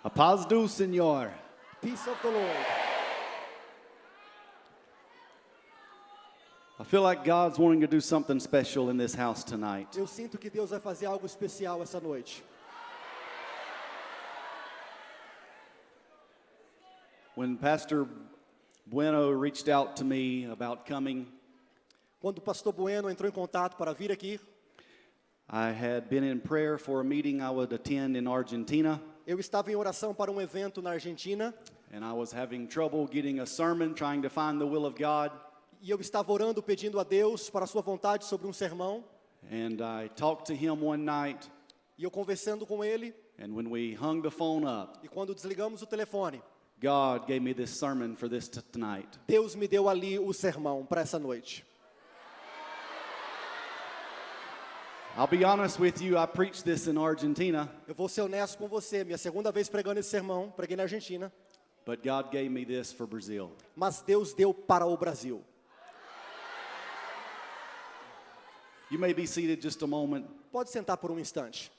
A paz do Senhor. Peace of the Lord. I feel like God's wanting to do something special in this house tonight. Eu sinto que Deus vai fazer algo especial essa noite. When Pastor Bueno reached out to me about coming, Quando o pastor Bueno entrou em contato para vir aqui, I had been in prayer for a meeting I would attend in Argentina, eu estava em oração para um evento na Argentina and I was having trouble getting a sermon, trying to find the will of God. e eu estava orando pedindo a Deus para a sua vontade sobre um sermão And I talked to him one night, e eu conversando com ele and when we hung the phone up, e quando desligamos o telefone, God gave me this sermon for this tonight. Deus me deu ali o sermão para essa noite. I'll be honest with you, I preached this in Argentina, Eu vou ser honesto com você, minha segunda vez pregando esse sermão, preguei na Argentina, but God gave me this for Brazil. mas Deus deu para o Brasil. You may be seated just a moment. Pode sentar por um instante.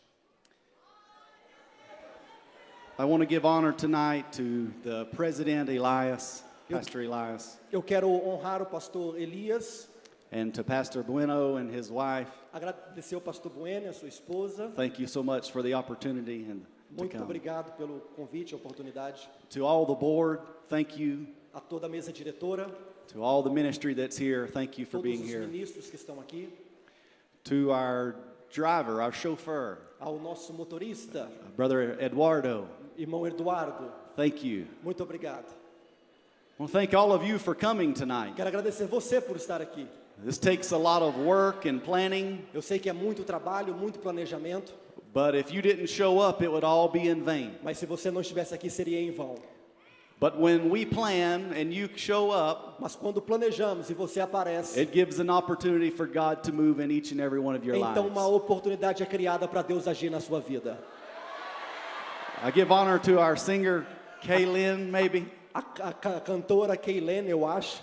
I want to give honor tonight to the President Elias, Pastor Elias, Eu quero honrar o pastor Elias, and to Pastor Bueno and his wife. agradecer ao pastor Bueno e a sua esposa. Thank you so much for the opportunity and to Muito come. obrigado pelo convite, a oportunidade. To all the board, thank you. A toda a mesa diretora, To all the ministry that's here, thank you for todos being os here. ministros que estão aqui, To our driver, our chauffeur, ao nosso motorista, Brother Eduardo, irmão Eduardo, thank you. muito obrigado. I want to thank all of you for coming tonight. Quero agradecer você por estar aqui. This takes a lot of work and planning, Eu sei que é muito trabalho, muito planejamento, but if you didn't show up, it would all be in vain. mas se você não estivesse aqui seria em vão. But when we plan and you show up, Mas quando planejamos e você aparece, it gives an opportunity for God to move in each and every one of your então uma lives. oportunidade é criada para Deus agir na sua vida. I give honor to our singer, Kaylin, maybe. A cantora Keilene, eu acho.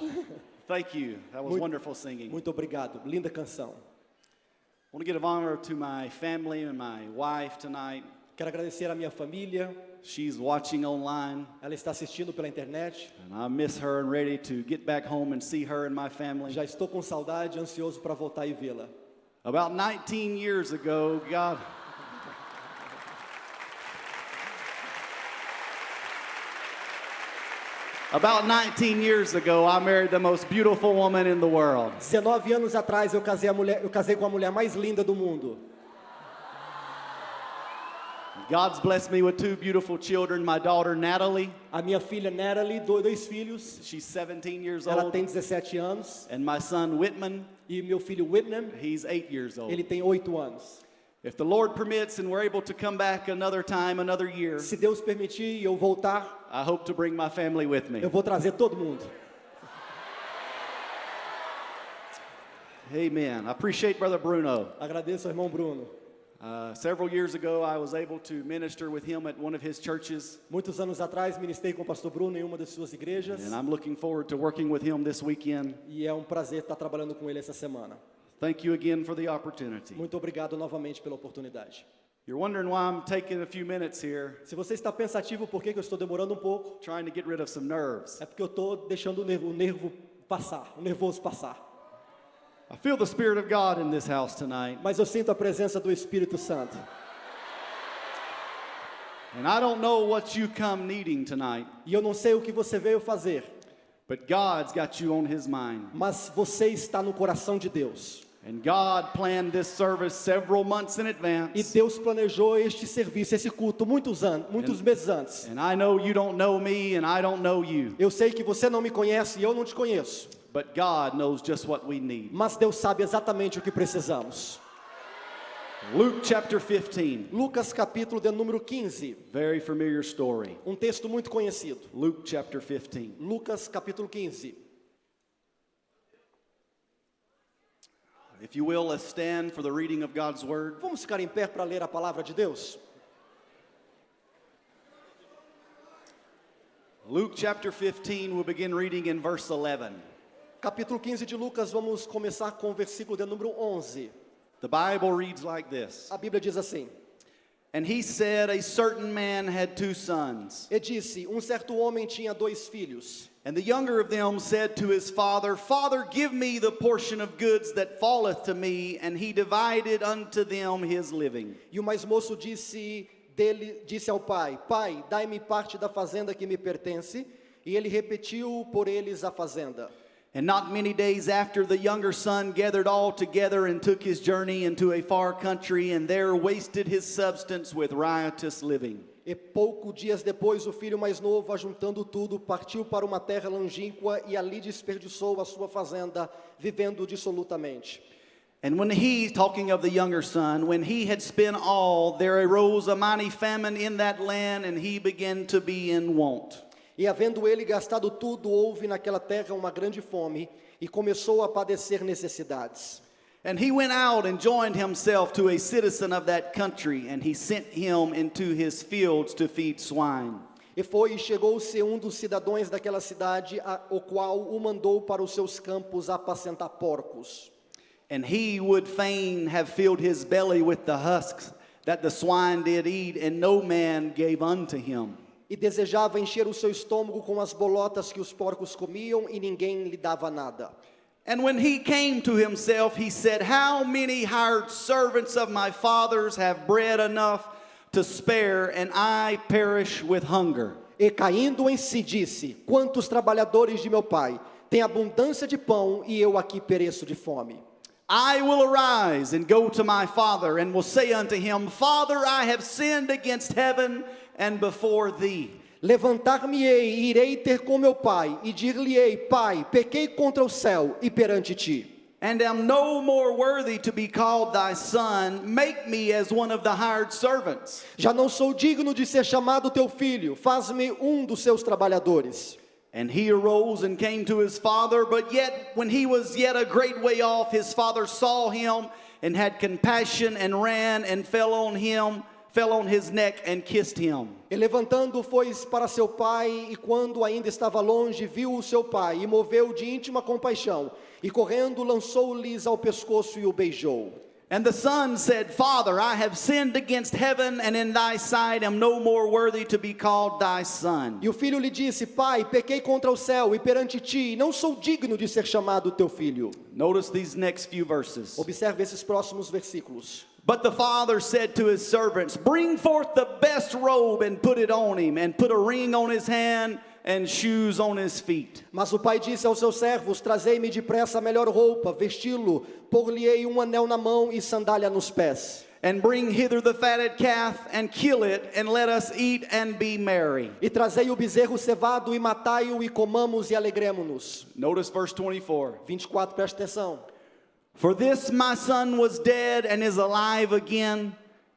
Thank you. That was Muito- wonderful singing. Muito obrigado, linda canção. I want to give honor to my family and my wife tonight. Quero agradecer a minha família, She's watching online, ela está assistindo pela internet. and I miss her and ready to get back home and see her and my family. Já estou com saudade, ansioso para voltar e vê-la. About 19 years ago, God... About 19 years ago, I married the most beautiful woman in the world. 19 anos atrás eu casei com a mulher mais linda do mundo. God's blessed me with two beautiful children. My daughter, Natalie, A minha filha Natalie, dois filhos, she's 17 years ela old. tem 17 anos, And my son, Whitman, e meu filho Whitney, he's 8 years old. ele tem 8 anos. If the Lord permits and we're able to come back another time, another year, Se Deus permitir e eu voltar, I hope to bring my family with me. eu vou trazer todo mundo. Amen. I appreciate Brother Bruno. Agradeço ao irmão Bruno. Several years ago, I was able to minister with him at one of his churches, Muitos anos atrás ministrei com o pastor Bruno em uma das suas igrejas and I'm looking forward to working with him this weekend. e é um prazer estar trabalhando com ele essa semana. Thank you again for the opportunity. Muito obrigado novamente pela oportunidade. You're wondering why I'm taking a few minutes here, Se você está pensativo por que eu estou demorando um pouco, trying to get rid of some nerves. é porque eu estou deixando o nervo passar, o nervoso passar. I feel the Spirit of God in this house tonight, Mas eu sinto a presença do Espírito Santo. and I don't know what you come needing tonight, E eu não sei o que você veio fazer, but God's got you on His mind. mas você está no coração de Deus. And God planned this service several months in E advance. Deus planejou este serviço, esse culto, muitos meses antes. And I know you don't know me and I don't know you, Eu sei que você não me conhece e eu não te conheço, but God knows just what we need. mas Deus sabe exatamente o que precisamos. Luke chapter 15, Lucas capítulo de número 15, very familiar story. um texto muito conhecido. Luke chapter 15. Lucas capítulo 15. If you will, let's stand for the reading of God's word. Vamos ficar em pé para ler a palavra de Deus? Luke chapter 15, we'll begin reading in verse 11. Capítulo 15 de Lucas, vamos começar com o versículo de número 11. The Bible reads like this. A Bíblia diz assim: And he said, a certain man had 2 sons. E disse: certo homem tinha 2 filhos. And the younger of them said to his father, Father, give me the portion of goods that falleth to me. And he divided unto them his living. E o mais moço disse ao pai: Pai, dai-me parte da fazenda que me pertence. E ele repetiu por eles a fazenda. And not many days after, the younger son gathered all together and took his journey into a far country, and there wasted his substance with riotous living. E poucos dias depois, o filho mais novo, ajuntando tudo, partiu para uma terra longínqua e ali desperdiçou a sua fazenda, vivendo dissolutamente. And when he, talking of the younger son, when he had spent all, there arose a mighty famine in that land, and he began to be in want. E havendo ele gastado tudo, houve naquela terra uma grande fome, e começou a padecer necessidades. And he went out and joined himself to a citizen of that country, and he sent him into his fields to feed swine. E foi e chegou-se dos cidadãos daquela cidade, o qual o mandou para os seus campos apacentar porcos. And he would fain have filled his belly with the husks that the swine did eat, and no man gave unto him. E desejava encher o seu estômago com as bolotas que os porcos comiam, e ninguém lhe dava nada. And when he came to himself, he said, How many hired servants of my father's have bread enough to spare, and I perish with hunger? E caindo em si disse: Quantos trabalhadores de meu pai têm abundância de pão, e eu aqui pereço de fome. I will arise and go to my father, and will say unto him, Father, I have sinned against heaven and before thee. Levantar-me-ei e irei ter com meu pai, e dir-lhe-ei: Pai, pequei contra o céu e perante ti. And am no more worthy to be called thy son. Make me as one of the hired servants. Já não sou digno de ser chamado teu filho, faz-me dos seus trabalhadores. And he arose and came to his father, but yet when he was yet a great way off, his father saw him and had compassion and ran and fell on his neck and kissed him. E levantando foi para seu pai, e quando ainda estava longe, viu o seu pai, e moveu de íntima compaixão, e correndo lançou-lhes ao pescoço e o beijou. And the son said, Father, I have sinned against heaven, and in thy sight am no more worthy to be called thy son. E o filho lhe disse: Pai, pequei contra o céu e perante ti, não sou digno de ser chamado teu filho. Notice these next few verses. Observe esses próximos versículos. But the father said to his servants, Bring forth the best robe and put it on him, and put a ring on his hand and shoes on his feet. Mas o pai disse aos seus servos: Trazei-me depressa a melhor roupa, vesti-lo, pôr-lhe-ei anel na mão e sandália nos pés. And bring hither the fatted calf, and kill it, and let us eat and be merry. E trazei o bezerro cevado, e matai-o, e comamos e alegremo-nos. Notice verse 24. 24, presta atenção. For this my son was dead and is alive again.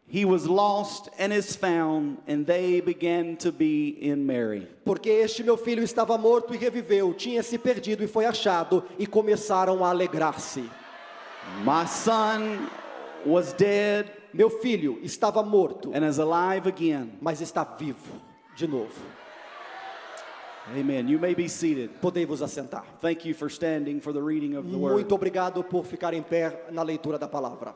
He was lost and is found, and they began to be in merry. Porque este meu filho estava morto e reviveu, tinha se perdido e foi achado, e começaram a alegrar-se. My son was dead Meu filho estava morto, and is alive again. mas está vivo de novo. Amen. You may be seated. Podei vos assentar. Thank you for standing for the reading of the word. Muito obrigado por ficar em pé na leitura da palavra.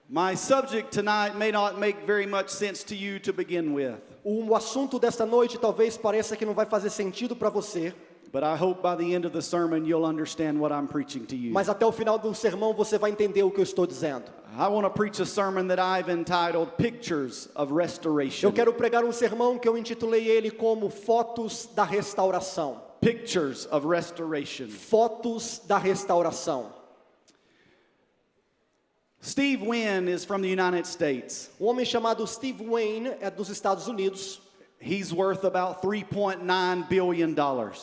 My subject tonight may not make very much sense to you to begin with, O assunto desta noite talvez pareça que não vai fazer sentido para você, but I hope by the end of the sermon you'll understand what I'm preaching to you. mas até o final do sermão você vai entender o que eu estou dizendo. I want to preach a sermon that I've entitled Pictures of Restoration. Eu quero pregar um sermão que eu intitulei ele como Fotos da Restauração. Pictures of Restoration. Fotos da Restauração. Steve Wynn is from the United States. Um homem chamado Steve Wayne é dos Estados Unidos. He's worth about $3.9 billion.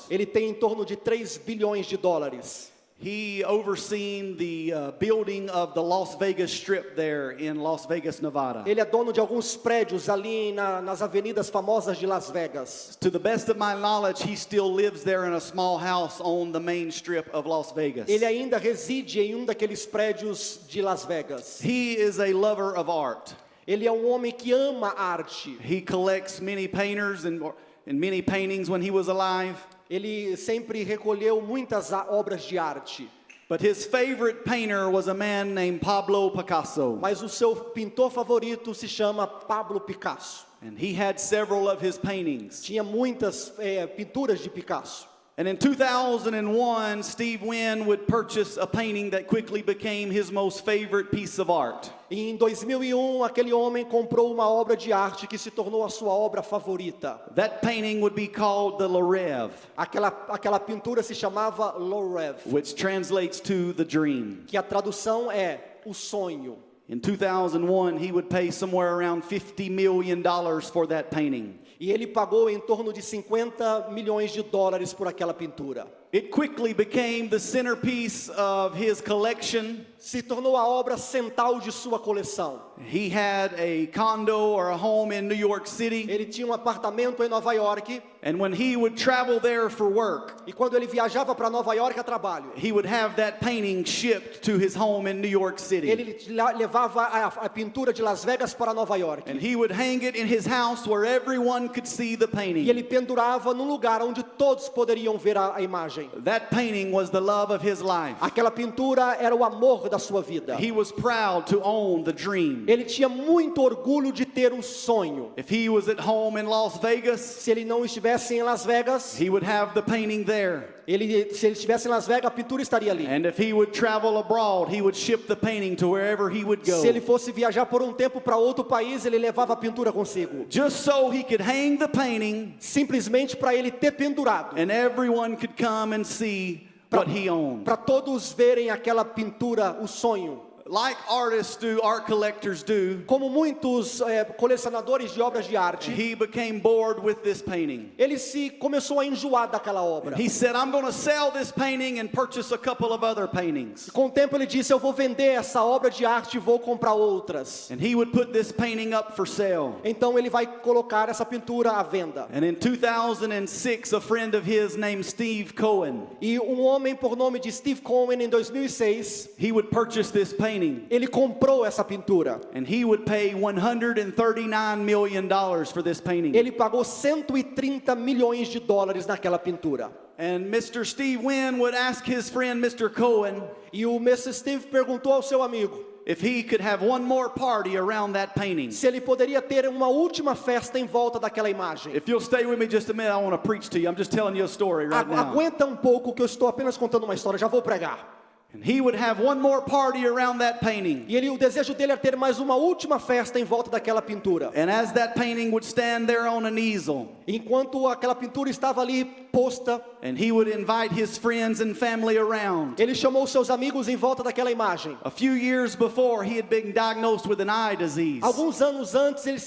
Ele tem em torno de 3 bilhões de dólares. He overseen the building of the Las Vegas Strip there in Las Vegas, Nevada. Ele é dono de alguns prédios ali nas avenidas famosas de Las Vegas. To the best of my knowledge, he still lives there in a small house on the main strip of Las Vegas. Ele ainda reside em daqueles prédios de Las Vegas. He is a lover of art. Ele é um homem que ama arte. He collects many painters and many paintings when he was alive. Ele sempre recolheu muitas obras de arte. But his favorite painter was a man named Pablo Picasso. Mas o seu pintor favorito se chama Pablo Picasso. And he had several of his paintings. Tinha muitas pinturas de Picasso. And in 2001, Steve Wynn would purchase a painting that quickly became his most favorite piece of art. E em 2001, aquele homem comprou uma obra de arte que se tornou a sua obra favorita. That painting would be called the Lorev, Aquela pintura se chamava Lorev, which translates to the dream. que a tradução é o sonho. In 2001, he would pay somewhere around $50 million for that painting. E ele pagou em torno de 50 milhões de dólares por aquela pintura. It quickly became the centerpiece of his collection. Se tornou a obra central de sua coleção. He had a condo or a home in New York City. Ele tinha um apartamento em Nova York. And when he would travel there for work, E quando ele viajava para Nova York a trabalho, he would have that painting shipped to his home in New York City. ele levava a pintura de Las Vegas para Nova York. And he would hang it in his house where everyone could see the E painting. ele pendurava num lugar onde todos poderiam ver a imagem. That painting was the love of his life. Aquela pintura era o amor da sua vida. He was proud to own the dream. Ele tinha muito orgulho de ter um sonho. If he was at home in Las Vegas, Se ele não estivesse em Las Vegas, he would have the painting there. se ele estivesse em Las Vegas, a pintura estaria ali. And if he would travel abroad, he would ship the painting to wherever he would go. Se ele fosse viajar por um tempo para outro país, ele levava a pintura consigo. Just so he could hang the painting Simplesmente para ele ter pendurado. and everyone could come and see what he owned. Para todos verem aquela pintura, o sonho. Like artists do, art collectors do, Como muitos colecionadores de obras de arte, he became bored with this painting. ele começou a enjoar daquela obra. He said, I'm going to sell this painting and purchase a couple of other paintings. Com o tempo ele disse, eu vou vender essa obra de arte e vou comprar outras. And he would put this painting up for sale. Então ele vai colocar essa pintura à venda. And in 2006, a friend of his named Steve Cohen, E um homem por nome de Steve Cohen, em 2006, he would purchase this painting. ele comprou essa pintura. And he would pay $139 million for this painting. Ele pagou 130 milhões de dólares naquela pintura. And Mr. Steve Wynn would ask his friend, Mr. Cohen, E o Mr. Steve perguntou ao seu amigo if he could have one more party around that painting. se ele poderia ter uma última festa em volta daquela imagem. If you'll stay with me just a minute, I want to preach to you. I'm just telling you a story right now. Aguenta um pouco que eu estou apenas contando uma história, já vou pregar. And he would have one more party around that painting. E o desejo dele era ter mais uma última festa em volta daquela pintura. And as that painting would stand there on an easel, Enquanto aquela pintura estava ali posta, and he would invite his friends and family around. ele chamou seus amigos em volta daquela imagem. A few years before, he had been diagnosed with an eye disease. Alguns anos antes, ele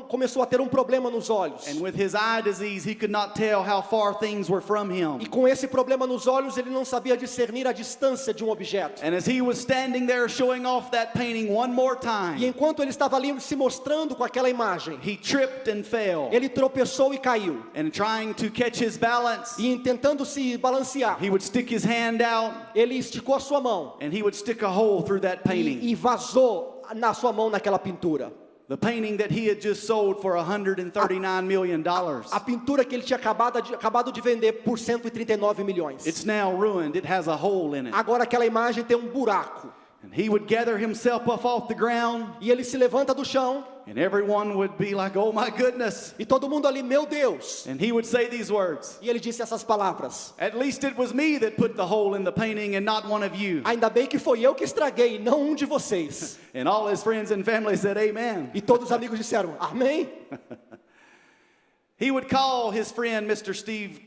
começou a ter um problema nos olhos. And with his eye disease, he could not tell how far things were from him. E com esse problema nos olhos, ele não sabia discernir a distância de um objeto. And as he was standing there showing off that painting one more E time, enquanto ele estava ali se mostrando com aquela imagem, he tripped and fell. ele tropeçou e caiu. And trying to catch his balance, E tentando se balancear, he would stick his hand out ele esticou a sua mão and he would stick a hole through that painting. e vazou na sua mão naquela pintura. The painting that he had just sold for $139 million. A pintura que ele tinha acabado de vender por 139 milhões. It's now ruined. It has a hole in it. Agora aquela imagem tem um buraco. And he would gather himself up off the ground, E ele se levanta do chão and everyone would be like, oh my goodness. e todo mundo ali, meu Deus. And he would say these words, E ele disse essas palavras: at least it was me that put the hole in the painting and not one of you. ainda bem que foi eu que estraguei, não um de vocês. And all his friends and family said, amen. E todos os amigos disseram, amém. He would call his friend, Mr. Steve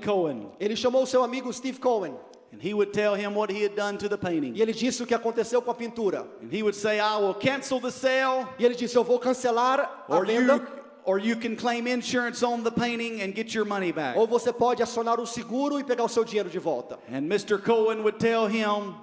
Cohen, Ele chamou o seu amigo Steve Cohen and he would tell him what he had done to the painting. e ele disse o que aconteceu com a pintura. And he would say, I will cancel the sale, E ele disse, eu vou cancelar a venda, or you can claim insurance on the painting and get your money back. ou você pode acionar o seguro e pegar o seu dinheiro de volta. And Mr. Cohen would tell him,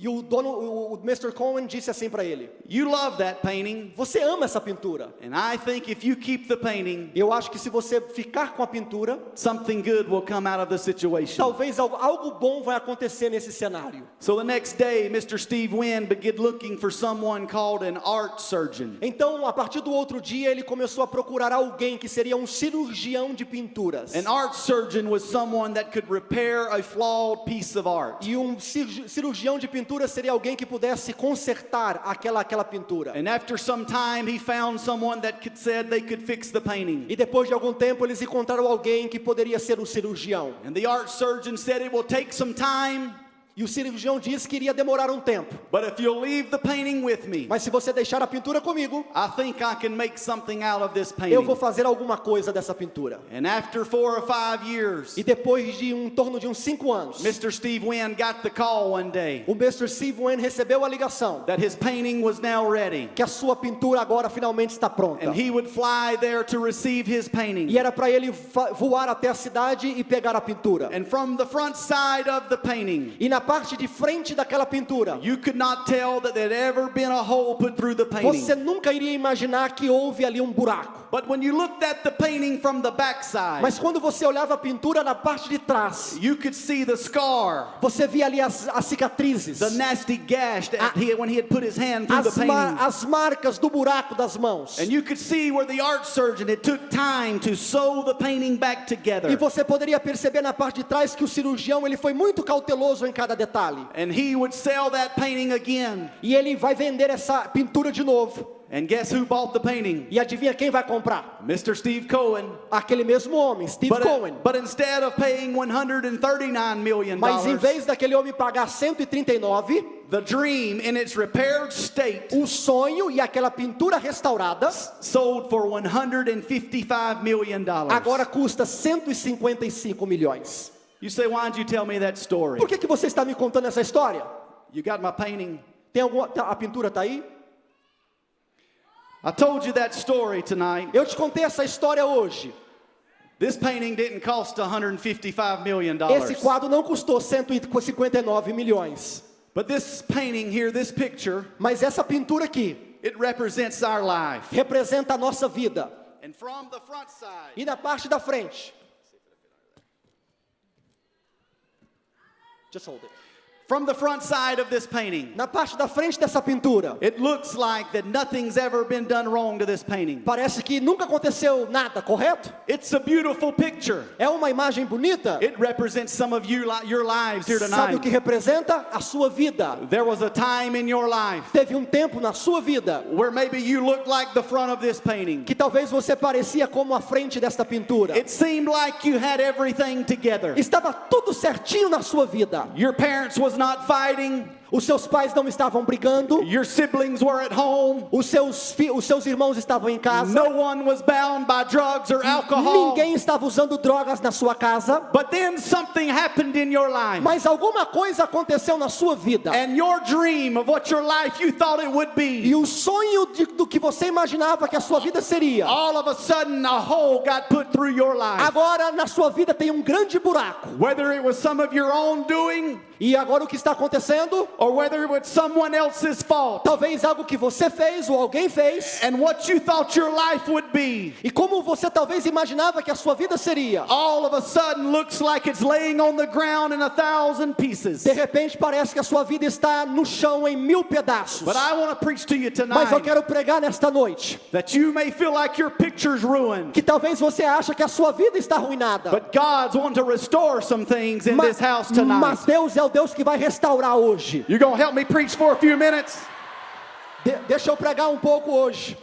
E o dono, o Mr. Cohen disse assim para ele: You love that painting, você ama essa pintura. and I think if you keep the painting, Eu acho que se você ficar com a pintura, something good will come out of the situation. talvez algo bom vai acontecer nesse cenário. So the next day, Mr. Steve Wynn began looking for someone called an art surgeon. Então, a partir do outro dia, ele começou a procurar alguém que seria um cirurgião de pinturas. An art surgeon was someone that could repair a flawed piece of art. E um cirurgião de pintura seria alguém que pudesse consertar aquela pintura. And after some time, he found someone that said they could fix the painting. E depois de algum tempo, eles encontraram alguém que poderia ser o cirurgião. And the art surgeon said it will take some time, E o cirurgião disse que iria demorar um tempo. but if you'll leave the painting with me, Mas se você deixar a pintura comigo, I think I can make something out of this eu vou painting. fazer alguma coisa dessa pintura. And after 4 or 5 years, E depois de em torno de uns 5 anos, Mr. Steve Wynn got the call one day o Mr. Steve Wynn recebeu a ligação that his painting was now ready. que a sua pintura agora finalmente está pronta. And he would fly there to receive his painting. E era para ele voar até a cidade e pegar a pintura. And from the front side of the painting, E na parte de frente daquela pintura, you could not tell that there'd ever been a hole put through the painting. você nunca iria imaginar que houve ali um buraco. But when you looked at the painting from the backside, Mas quando você olhava a pintura na parte de trás, you could see the scar, você via ali as cicatrizes, the nasty gash that when he had put his hand through the painting. as marcas do buraco das mãos. And you could see where the art surgeon had took time to sew the painting back E together. você poderia perceber na parte de trás que o cirurgião ele foi muito cauteloso em cada detalhe. And he would sell that painting again. E ele vai vender essa pintura de novo. And guess who bought the painting? E adivinha quem vai comprar? Mr. Steve Cohen. Aquele mesmo homem, Steve Cohen. But instead of paying $139 million, Mas em vez daquele homem pagar 139, the dream in its repaired state o sonho e aquela pintura restaurada sold for $155 million. agora custa 155 milhões. You say, why'd you tell me that story? Por que você está me contando essa história? You got my painting? Tem a pintura está aí? I told you that story tonight. Eu te contei essa história hoje. This painting didn't cost $155 million. Esse quadro não custou 159 milhões. But this painting here, this picture, Mas essa pintura aqui it represents our life. representa a nossa vida. And from the front side, E na parte da frente, just hold it. from the front side of this painting, Na parte da frente dessa pintura, it looks like that nothing's ever been done wrong to this painting. parece que nunca aconteceu nada, correto? It's a beautiful picture. É uma imagem bonita. It represents some of you, your lives here Sabe o que tonight. representa? A sua vida. There was a time in your life Teve um tempo na sua vida where maybe you looked like the front of this painting. que talvez você parecia como a frente desta pintura. It seemed like you had everything together. Estava tudo certinho na sua vida. Your parents was not fighting. Os seus pais não estavam brigando. Your siblings were at home. Os seus irmãos estavam em casa. No one was bound by drugs or alcohol. Ninguém estava usando drogas na sua casa. But then something happened in your life. Mas alguma coisa aconteceu na sua vida. And your dream of what your life you thought it would be, E o sonho do que você imaginava que a sua vida seria, all of a sudden a hole got put through your life. agora na sua vida tem um grande buraco. Whether it was some of your own doing E agora o que está acontecendo? or whether it was someone else's fault. Talvez algo que você fez ou alguém fez. And what you thought your life would be, E como você talvez imaginava que a sua vida seria, all of a sudden looks like it's laying on the ground in 1,000 pieces. de repente parece que a sua vida está no chão em 1000 pedaços. But I want to preach to you Mas eu tonight quero pregar nesta noite that you may feel like your picture's ruined, que talvez você ache que a sua vida está arruinada. but God's wanting to restore some things in this house Mas tonight. Deus é o Deus que vai restaurar hoje. You gonna help me preach for a few minutes? Deixa eu pregar um pouco hoje.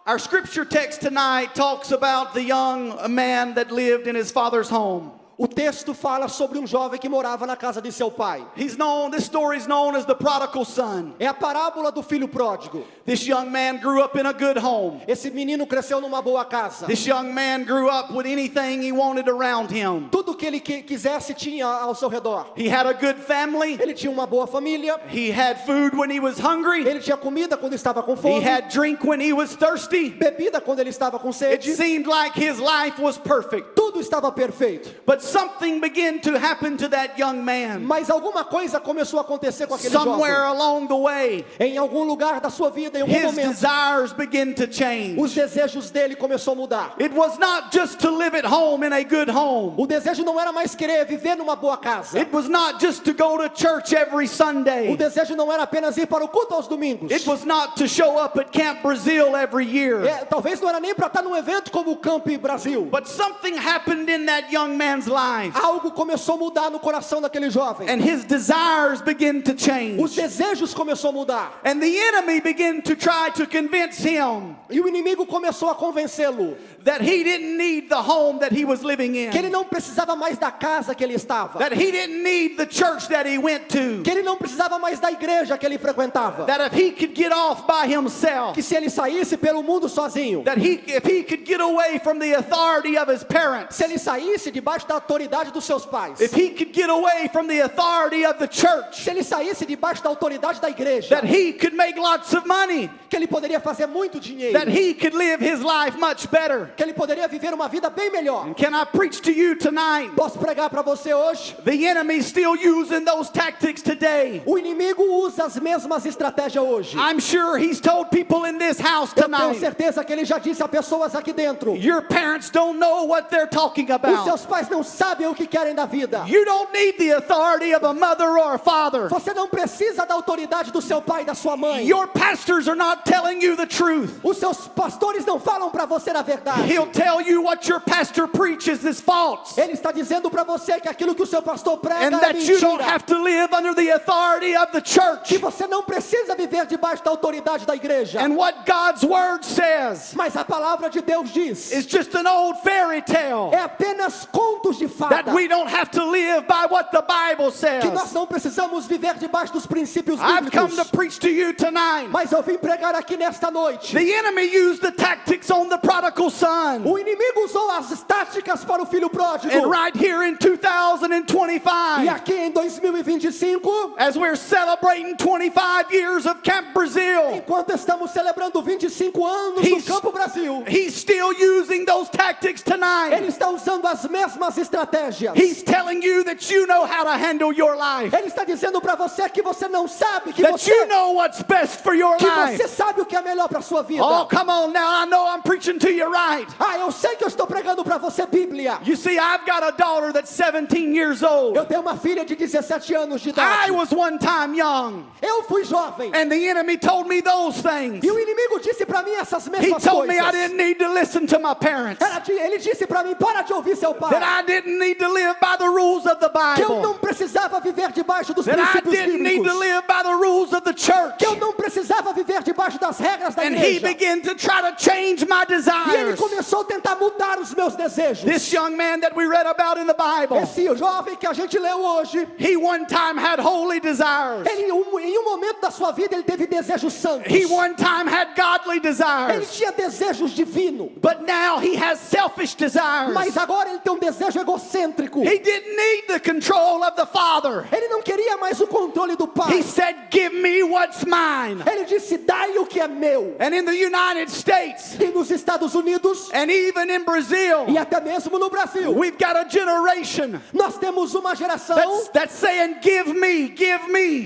Our scripture text tonight talks about the young man that lived in his father's home. O texto fala sobre um jovem que morava na casa de seu pai. This story is known as the prodigal son. É a parábola do filho pródigo. This young man grew up in a good home. Esse menino cresceu numa boa casa. This young man grew up with anything he wanted around him. Tudo que ele quisesse tinha ao seu redor. He had a good family. Ele tinha uma boa família. He had food when he was hungry. Ele tinha comida quando estava com He fome. had drink when he was thirsty. Bebida quando ele estava com It sede. seemed like his life was perfect. Tudo tudo estava perfeito. But something began to happen to that young man. Mas alguma coisa começou a acontecer com aquele Somewhere jovem. along the way, Em algum lugar da sua vida, em algum his momento, desires began to change. os desejos dele começaram a mudar. It was not just to live at home in a good home. O desejo não era mais querer viver numa boa casa. It was not just to go to church every O Sunday. desejo não era apenas ir para o culto aos domingos. It was not to show up at Camp Brazil every year. Talvez não era nem para estar num evento como o Camp Brasil. But something happened in that young man's life, Algo começou a mudar no coração daquele jovem. and his desires began to Os change. desejos começaram a mudar. And the enemy began to try to convince him E o inimigo começou a convencê-lo that he didn't need the home that he was living que ele in, não precisava mais da casa que ele estava. that he didn't need the church that he went to, Que ele não precisava mais da igreja que ele frequentava. that if he could get off by himself, Que se ele saísse pelo mundo sozinho, that if he could get away from the authority of his parents, se ele saísse debaixo da autoridade dos seus pais, if he could get away from the authority of the church, se ele saísse debaixo da autoridade da igreja, that he could make lots of money, que ele poderia fazer muito dinheiro, that he could live his life much better. que ele poderia viver uma vida bem melhor. Can I preach to you tonight? Posso pregar para você hoje? The enemy's still using those tactics today. O inimigo usa as mesmas estratégias hoje. I'm sure he's told people in this house Eu tenho tonight, certeza que ele já disse a pessoas aqui dentro: your parents don't know what they're talking os about. seus pais não sabem o que querem da vida. You don't need the authority of a mother or a father. Você não precisa da autoridade do seu pai e da sua mãe. Your pastors are not telling you the truth. Os seus pastores não falam para você a verdade. He'll tell you what your pastor preaches is false, Ele está dizendo para você que aquilo que o seu pastor prega and é that you don't mentira. have to live under the authority of the church. Que você não precisa viver debaixo da autoridade da igreja. And what God's word says Mas a palavra de Deus diz: is just an old fairy tale, é apenas contos de that fada. we don't have to live by what the Bible Que nós says. não precisamos viver debaixo dos princípios I've come bíblicos. to preach to you tonight. Mas eu vim pregar aqui nesta noite. The enemy used the tactics on the prodigal son. O inimigo usou as táticas para o filho pródigo. And right here in E 2025, aqui em 2025, as we're celebrating 25 years of Camp Brazil, enquanto estamos celebrando 25 anos He's- do Campo Brasil, he's still using those tactics ele tonight. está usando as mesmas estratégias. He's telling you that you know how to handle your life, Ele está dizendo para você que você não sabe, que that você you know what's best for your que você life. sabe o que é melhor para sua vida. Oh, come on now. I know I'm preaching to you right. Eu sei que eu estou pregando para você Bíblia. You see, I've got a daughter that's 17 years old. Eu tenho uma filha de 17 anos de idade. I was one time young, Eu fui jovem. and the enemy told me those things. E o inimigo disse para mim essas He mesmas told me I coisas. didn't need to listen to my parents, Ele disse para mim: para de ouvir seu pai. that I didn't need to live by the rules of the Que eu não Bible, precisava viver debaixo dos that I princípios didn't need to bíblicos. live by the rules of the church. Que eu não precisava viver debaixo das regras da And he igreja. began to try to change my E ele desires. começou a tentar mudar os meus desejos. This young man that we read about in the Bible, Esse jovem que a gente leu hoje, he one time had holy desires. ele em um momento da sua vida ele teve desejos santos. He one time had godly Ele desires. tinha desejos divinos. But now he has selfish desires. Mas agora ele tem um desejo egocêntrico. He didn't need the control of the Father. Ele não queria mais o controle do He pai. said, give me what's mine. Ele disse: dai o que é meu. And in the United States, E nos Estados Unidos and even in Brazil, e até mesmo no Brasil, we've got a generation nós temos uma geração that's saying, give me,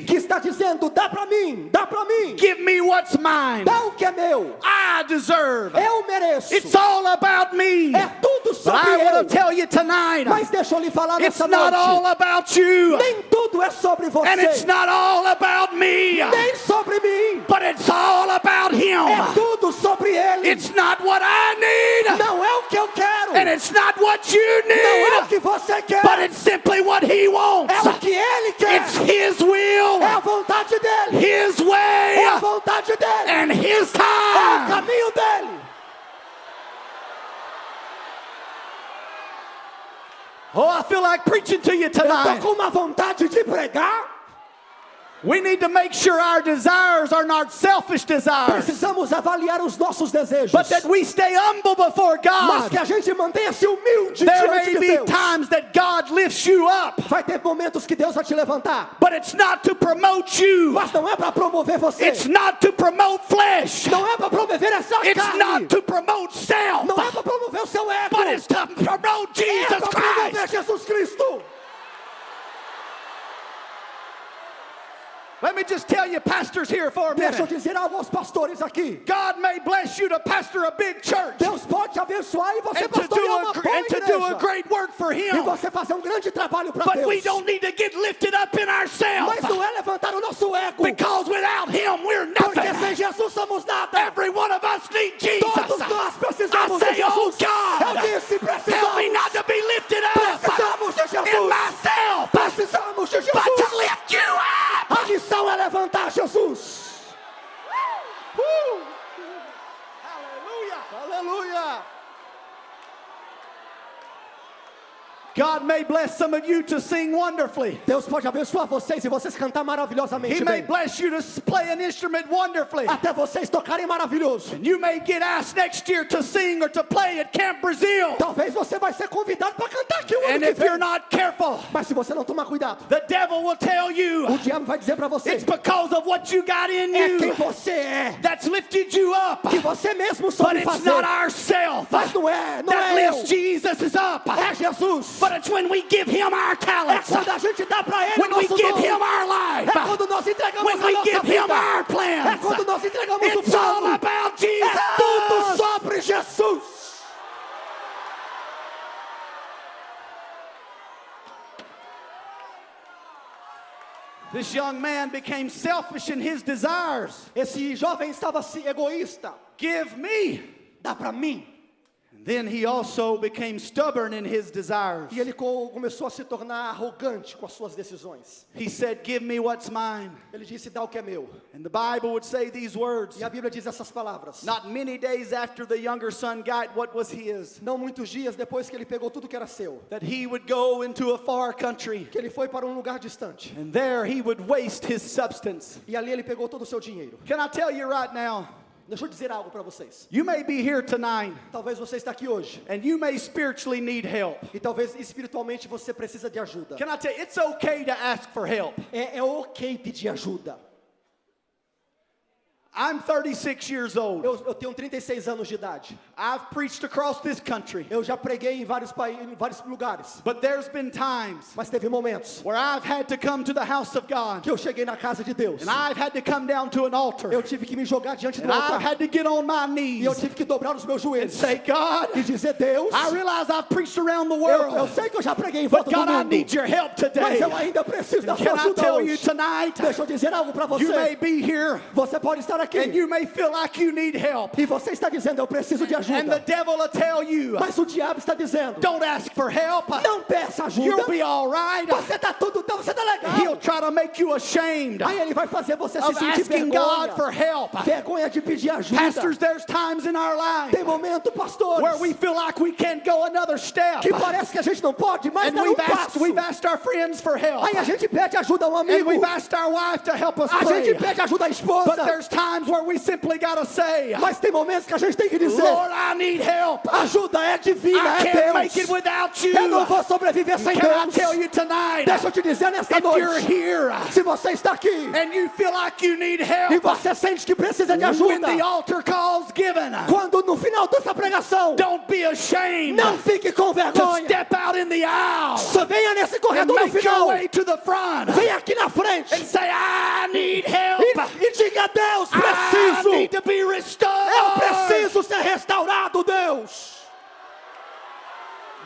que está dizendo: dá para mim, dá para mim, give me what's mine. dá o que é meu. I deserve. Eu mereço. It's all about me. É tudo But sobre I want eu. to tell you tonight, Mas deixa eu lhe falar it's nessa not all noite. about you, Nem tudo é sobre and it's você. not all about me, Nem sobre mim. but it's all about É Him. tudo sobre ele. It's not what I need, Não é o que eu quero. and it's not what you Não é o need, que você quer. but it's simply what He wants. É o que ele quer. It's His will, É a vontade dele. His É a way, vontade dele. and His É o time. caminho dele. Oh, I feel like preaching to you Eu tô tonight. com uma vontade de pregar. We need to make sure our desires are not selfish desires, Precisamos avaliar os nossos desejos. but that we stay humble before Mas God. que a gente mantenha-se humilde There diante may de be Deus. times that God lifts you up, Vai ter momentos que Deus vai te levantar. but it's not to promote you. Mas não é para promover você. It's not to promote flesh. Não é para promover essa It's carne. not to promote self, Não é para promover o seu ego. but it's to promote É Jesus para promover Christ. Jesus Cristo. Let me just tell you, pastors here for a Deixa eu minute. dizer algo aos pastores aqui. God may bless you to pastor a big church Deus pode te abençoar e você and to pastorear uma boa do a igreja. great work for E Him. você fazer um grande trabalho para But we Deus. don't need to get lifted up in ourselves, Mas não é levantar o nosso ego. because without Him we're Porque nothing. sem Jesus somos nada. Every one of us need Jesus. Todos nós I precisamos de say, oh Jesus. God, Eu disse, help me precisamos. not to be lifted up Precisamos de in Jesus. myself, Precisamos de but to Jesus. lift you up. A missão é levantar Jesus. Aleluia. God may bless some of you to sing wonderfully. Deus pode abençoar vocês e vocês cantar maravilhosamente He may bem. bless you to play an instrument wonderfully. Até vocês tocarem maravilhoso. And you may get asked next year to sing or to play at Camp Brazil. Talvez você vai ser convidado para cantar aqui o ano And que if you're vem. not careful, Mas se você não tomar cuidado, the devil will tell you o diabo vai dizer para você: it's because of what you got in é quem you você é, that's lifted you up. que você mesmo But soube it's fazer. not ourself Mas não é that eu. lifts Jesus up. É Jesus. But it's when we give Him our É talents, quando a gente dá para Ele o when we nosso give dom. Him our life, É quando nós entregamos when a we nossa give Him vida. our É plans. quando nós entregamos o It's all plano. about É tudo Jesus. sobre Jesus. This young man became selfish in his desires. Esse jovem estava egoísta. Give me. Dá para mim. And then he also became stubborn in his desires. E ele começou a se tornar arrogante com as suas decisões. He said, give me what's mine. Ele disse: dá o que é meu. And the Bible would say these words. E a Bíblia diz essas palavras. Not many days after the younger son got what was his, Não muitos dias depois que ele pegou tudo que era seu, that he would go into a far country, que ele foi para um lugar distante. and there he would waste his substance. E ali ele pegou todo o seu dinheiro. Can I tell you right now, Deixa eu dizer algo para vocês. you may be here tonight, Talvez você está aqui hoje and you may spiritually need help. e talvez espiritualmente você precisa de ajuda. Can I tell you, it's okay to ask for help. É ok pedir ajuda. I'm 36 years old. Eu tenho 36 anos de idade. I've preached across this country, Eu já preguei em vários países, em vários lugares. but there's been times Mas teve momentos where I've had to come to the house of God, que eu cheguei na casa de Deus. and I've had to come down to an altar, Eu tive que me jogar diante do and I've altar. had to get on my E eu knees tive que dobrar os meus and joelhos. say, God, E dizer: Deus, I realize I've preached around the eu world, sei que eu já preguei em but volta do God, I mundo. need your help Mas today. eu ainda preciso da sua Can I ajuda tell you hoje. tonight, Deixa eu dizer algo para you may você. be here, Você pode estar aqui and you may feel like you need help, e você está dizendo: eu preciso de and the ajuda. devil will tell you, Mas o diabo está dizendo: don't ask for help, não peça ajuda. you'll be all right. Você está você está He'll legal. try to make you ashamed Aí ele vai fazer você se of sentir asking God for vergonha. help. Vergonha de pedir ajuda. Pastors, there's times in our life Tem momento, pastores, where we feel like we can't go another step, que parece que a gente não pode, mas and não passo. we've asked our friends for help, Aí a gente pede ajuda a um and amigo. we've asked our wife to help us A pray. gente pede ajuda à But esposa. there's times where we simply gotta say, Mas tem momentos que a gente tem que dizer: Lord, I need help. ajuda é divina, I é can't make it Deus. without Eu não you. vou sobreviver sem Can I Deus. tell you tonight, Deixa eu te dizer nesta if you're noite: here se você está aqui and you feel like you need e help, você sente que precisa de when ajuda, the altar call's given, quando no final dessa pregação, don't be ashamed não fique com to vergonha. step out in the aisle Só venha nesse and corredor no make your final. way to the front Venha aqui na frente and say, I need help. e diga: Deus, I preciso. need to be restored. Eu preciso ser restaurado, Deus.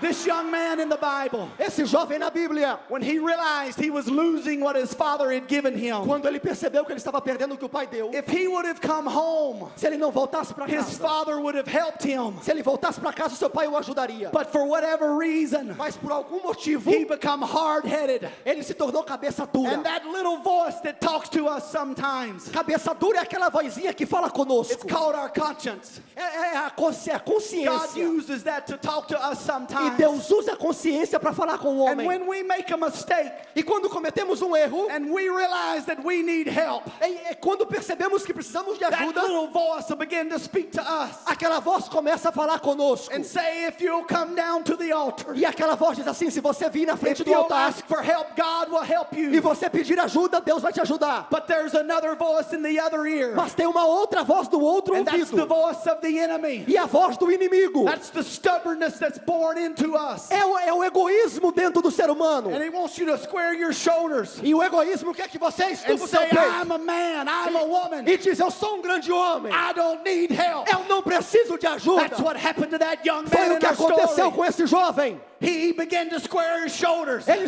This young man in the Bible, Esse jovem na Bíblia, when he realized he was losing what his father had given him, quando ele percebeu que ele estava perdendo o que o pai deu, if he would have come home, se ele não voltasse para his casa, father would have helped him. se ele voltasse para casa, seu pai o ajudaria. But for whatever reason, Mas por algum motivo, he become hard-headed. ele se tornou cabeça dura. And that little voice that talks to us sometimes, Cabeça dura é aquela vozinha que fala it's conosco. called our conscience. É a God consciência. uses that to talk to us E sometimes. minds. Deus usa a consciência para falar com o And homem. when we make a mistake E quando cometemos um erro, and we realize that we need help, é quando percebemos que precisamos de that ajuda, little voice will begin to speak to us aquela voz começa a falar conosco. and say, if you'll come down to the altar, E aquela voz diz assim: se você vir na frente if do you'll altar ask for help, God will help e you. você pedir ajuda, Deus vai te ajudar. But there's another voice in the other ear, Mas tem uma outra voz do outro and that's the ouvido. voice of the enemy. E a voz do inimigo. That's the stubbornness that's born into us. É o egoísmo dentro do ser humano. And he wants you to square your shoulders E o egoísmo quer que você and estupe o seu say, peito. I'm a man, I'm a woman, E diz: eu sou um grande homem. I don't need help. Eu não preciso de ajuda. That's what happened to that young Foi man o in que our aconteceu story. com esse jovem. He began to square his shoulders Ele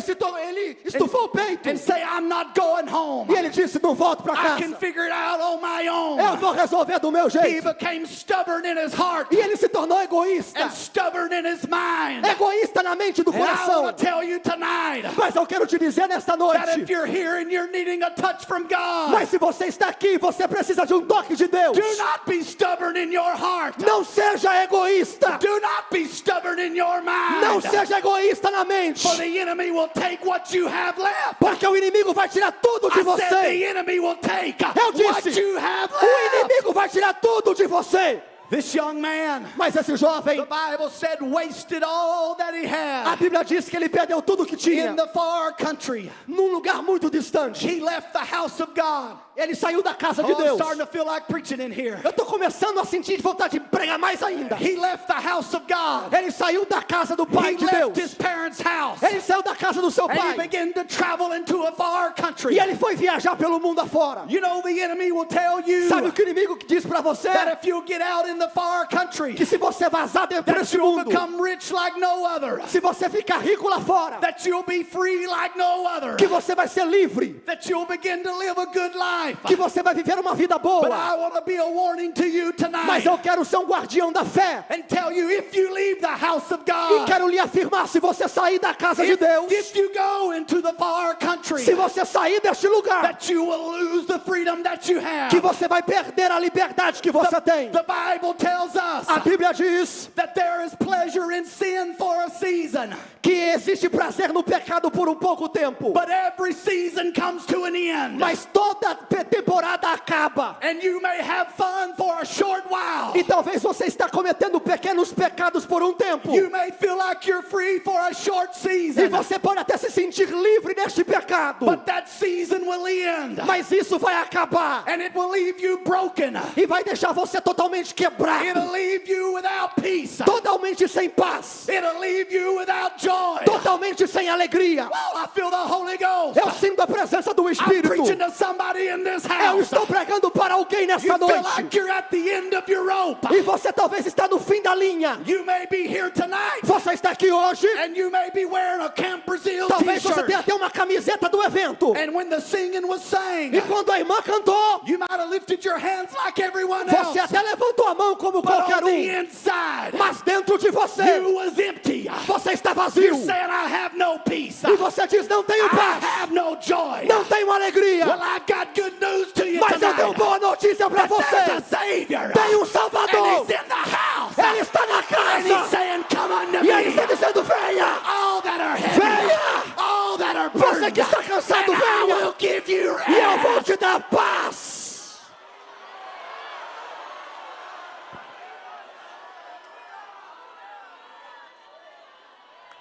estufou o peito. and say, I'm not going home. E ele disse: não volto para I can casa. figure it out on my Eu own. vou resolver do meu He jeito. became stubborn in his heart E ele se tornou egoísta. and stubborn in his mind. Egoísta na mente do And I coração. want to tell you tonight Mas eu quero te dizer nesta that noite. if you're here and you're needing a touch from God, Mas se você está aqui, você precisa de um toque de Deus. do not be stubborn in your heart. Não seja egoísta. Do not be stubborn in your mind. Não seja egoísta na mente. For the enemy will take what you have left. Porque o inimigo vai tirar tudo de I said você. the enemy will take Eu what disse: you have o left. inimigo vai tirar tudo de você. This young man, Mas esse jovem, the Bible said, wasted all that he a had Bíblia diz que ele perdeu tudo que tinha. in the far country. Num lugar muito distante. He left the house of God. Ele saiu da casa de Oh, I'm Deus. starting to feel like preaching in here. Eu estou começando a sentir vontade de pregar mais ainda. He left the house of God. Ele saiu da casa do Pai He de left Deus. his parents' house. Ele saiu da casa do seu And he pai. began to travel into a far country. E ele foi viajar pelo mundo afora. You know, the enemy will tell you Sabe o que o inimigo diz para você? that if you get out in the far country, Que se você vazar dentro that desse you'll mundo, become rich like no other. se você ficar rico lá fora, That you'll be free like no other. que você vai ser livre, That you'll begin to live a good life. que você vai viver uma vida But boa. I want to be a warning to you tonight Mas eu quero ser um guardião da fé. and tell you, if you leave the house of E God, quero lhe afirmar: se você sair da casa de Deus, if you go into the far country, se você sair deste lugar, that you will lose the freedom that you have. que você vai perder a liberdade que você tem. The Bible tells us A Bíblia diz that there is pleasure in sin for a season, que existe prazer no pecado por um pouco tempo, but every season comes to an end. mas toda temporada acaba. And you may have fun for a short while. E talvez você está cometendo pequenos pecados por um tempo. You may feel like you're free for a short E season, você pode até se sentir livre neste pecado. but that season will end. Mas isso vai acabar. And it will leave you broken. E vai deixar você totalmente quebrado. It'll leave you without peace. Totalmente sem paz. It'll leave you without joy. Totalmente sem alegria. Oh, I feel the Holy Ghost. Eu sinto a presença do I'm Espírito. preaching to somebody in this Eu house. estou pregando para alguém You nesta feel noite. like you're at the end of your rope. E você talvez está no fim da linha. You may be here tonight Você está aqui hoje. and you may be wearing a Camp Brazil Talvez você t-shirt. tenha até uma camiseta do evento. And when the singing was sang, E quando a irmã cantou, you might have lifted your hands like everyone você else. até levantou a mão como But qualquer on the um. inside, Mas dentro de você, you was empty. você está You're vazio. saying, I have no peace. E você diz: não tenho I paz, have no joy. não tenho alegria. Well, I've got good news to you Mas eu tenho tonight. boa notícia para There's a você. Savior. Tem um And Salvador. He's in the house. Ele está na And He's casa. saying, come unto E ele me. está dizendo: venha. All that are heavy. Venha. All that are Você burdened. que está cansado, And I venha. will give you E eu vou rest. te dar paz.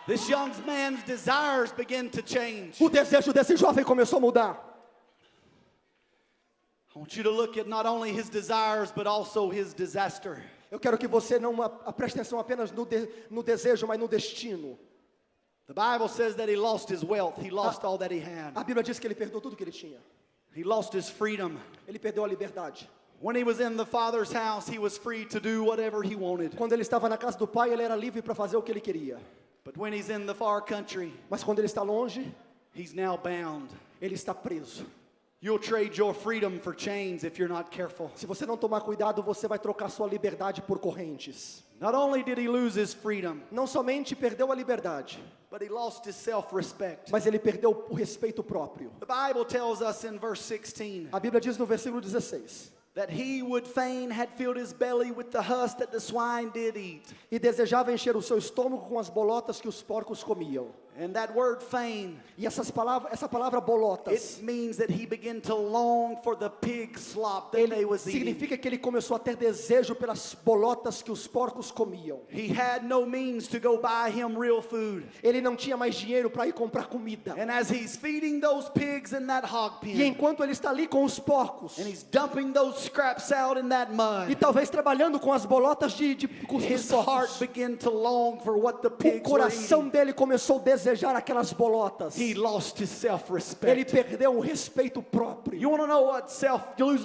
This young man's desires begin to change. O desejo desse jovem começou a mudar. I want you to look at not only his desires, but also his disaster. Eu quero que você não preste atenção apenas no desejo, mas no destino. The Bible says that he lost his wealth. He lost all that he had. A Bíblia diz que ele perdeu tudo que ele tinha. He lost his freedom. Ele perdeu a liberdade. When he was in the Father's house, he was free to do whatever he wanted. Quando ele estava na casa do pai, ele era livre para fazer o que ele queria. But when he's in the far country, Mas quando ele está longe, he's now bound. ele está preso. You'll trade your freedom for chains if you're not careful. Se você não tomar cuidado, você vai trocar sua liberdade por correntes. Not only did he lose his freedom, Não somente perdeu a liberdade, but he lost his self-respect. mas ele perdeu o respeito próprio. The Bible tells us in verse 16 A Bíblia diz no versículo 16: that he would fain had filled his belly with the husk that the swine did eat. E desejava encher o seu estômago com as bolotas que os porcos comiam. And that word fain, E essa palavra bolotas, it means that he began to long for the pig slop that they ele was eating. significa que ele começou a ter desejo pelas bolotas que os porcos comiam. He had no means to go buy him real food. Ele não tinha mais dinheiro para ir comprar comida. And as he's feeding those pigs in that hog E pen, enquanto ele está ali com os porcos, and he's dumping those scraps out in that e mud, talvez trabalhando com as bolotas com os his heart porcos, began to long for what the o pigs were coração eating. dele começou a desejar aquelas bolotas. He lost his Ele self-respect. perdeu o respeito próprio. You want to know what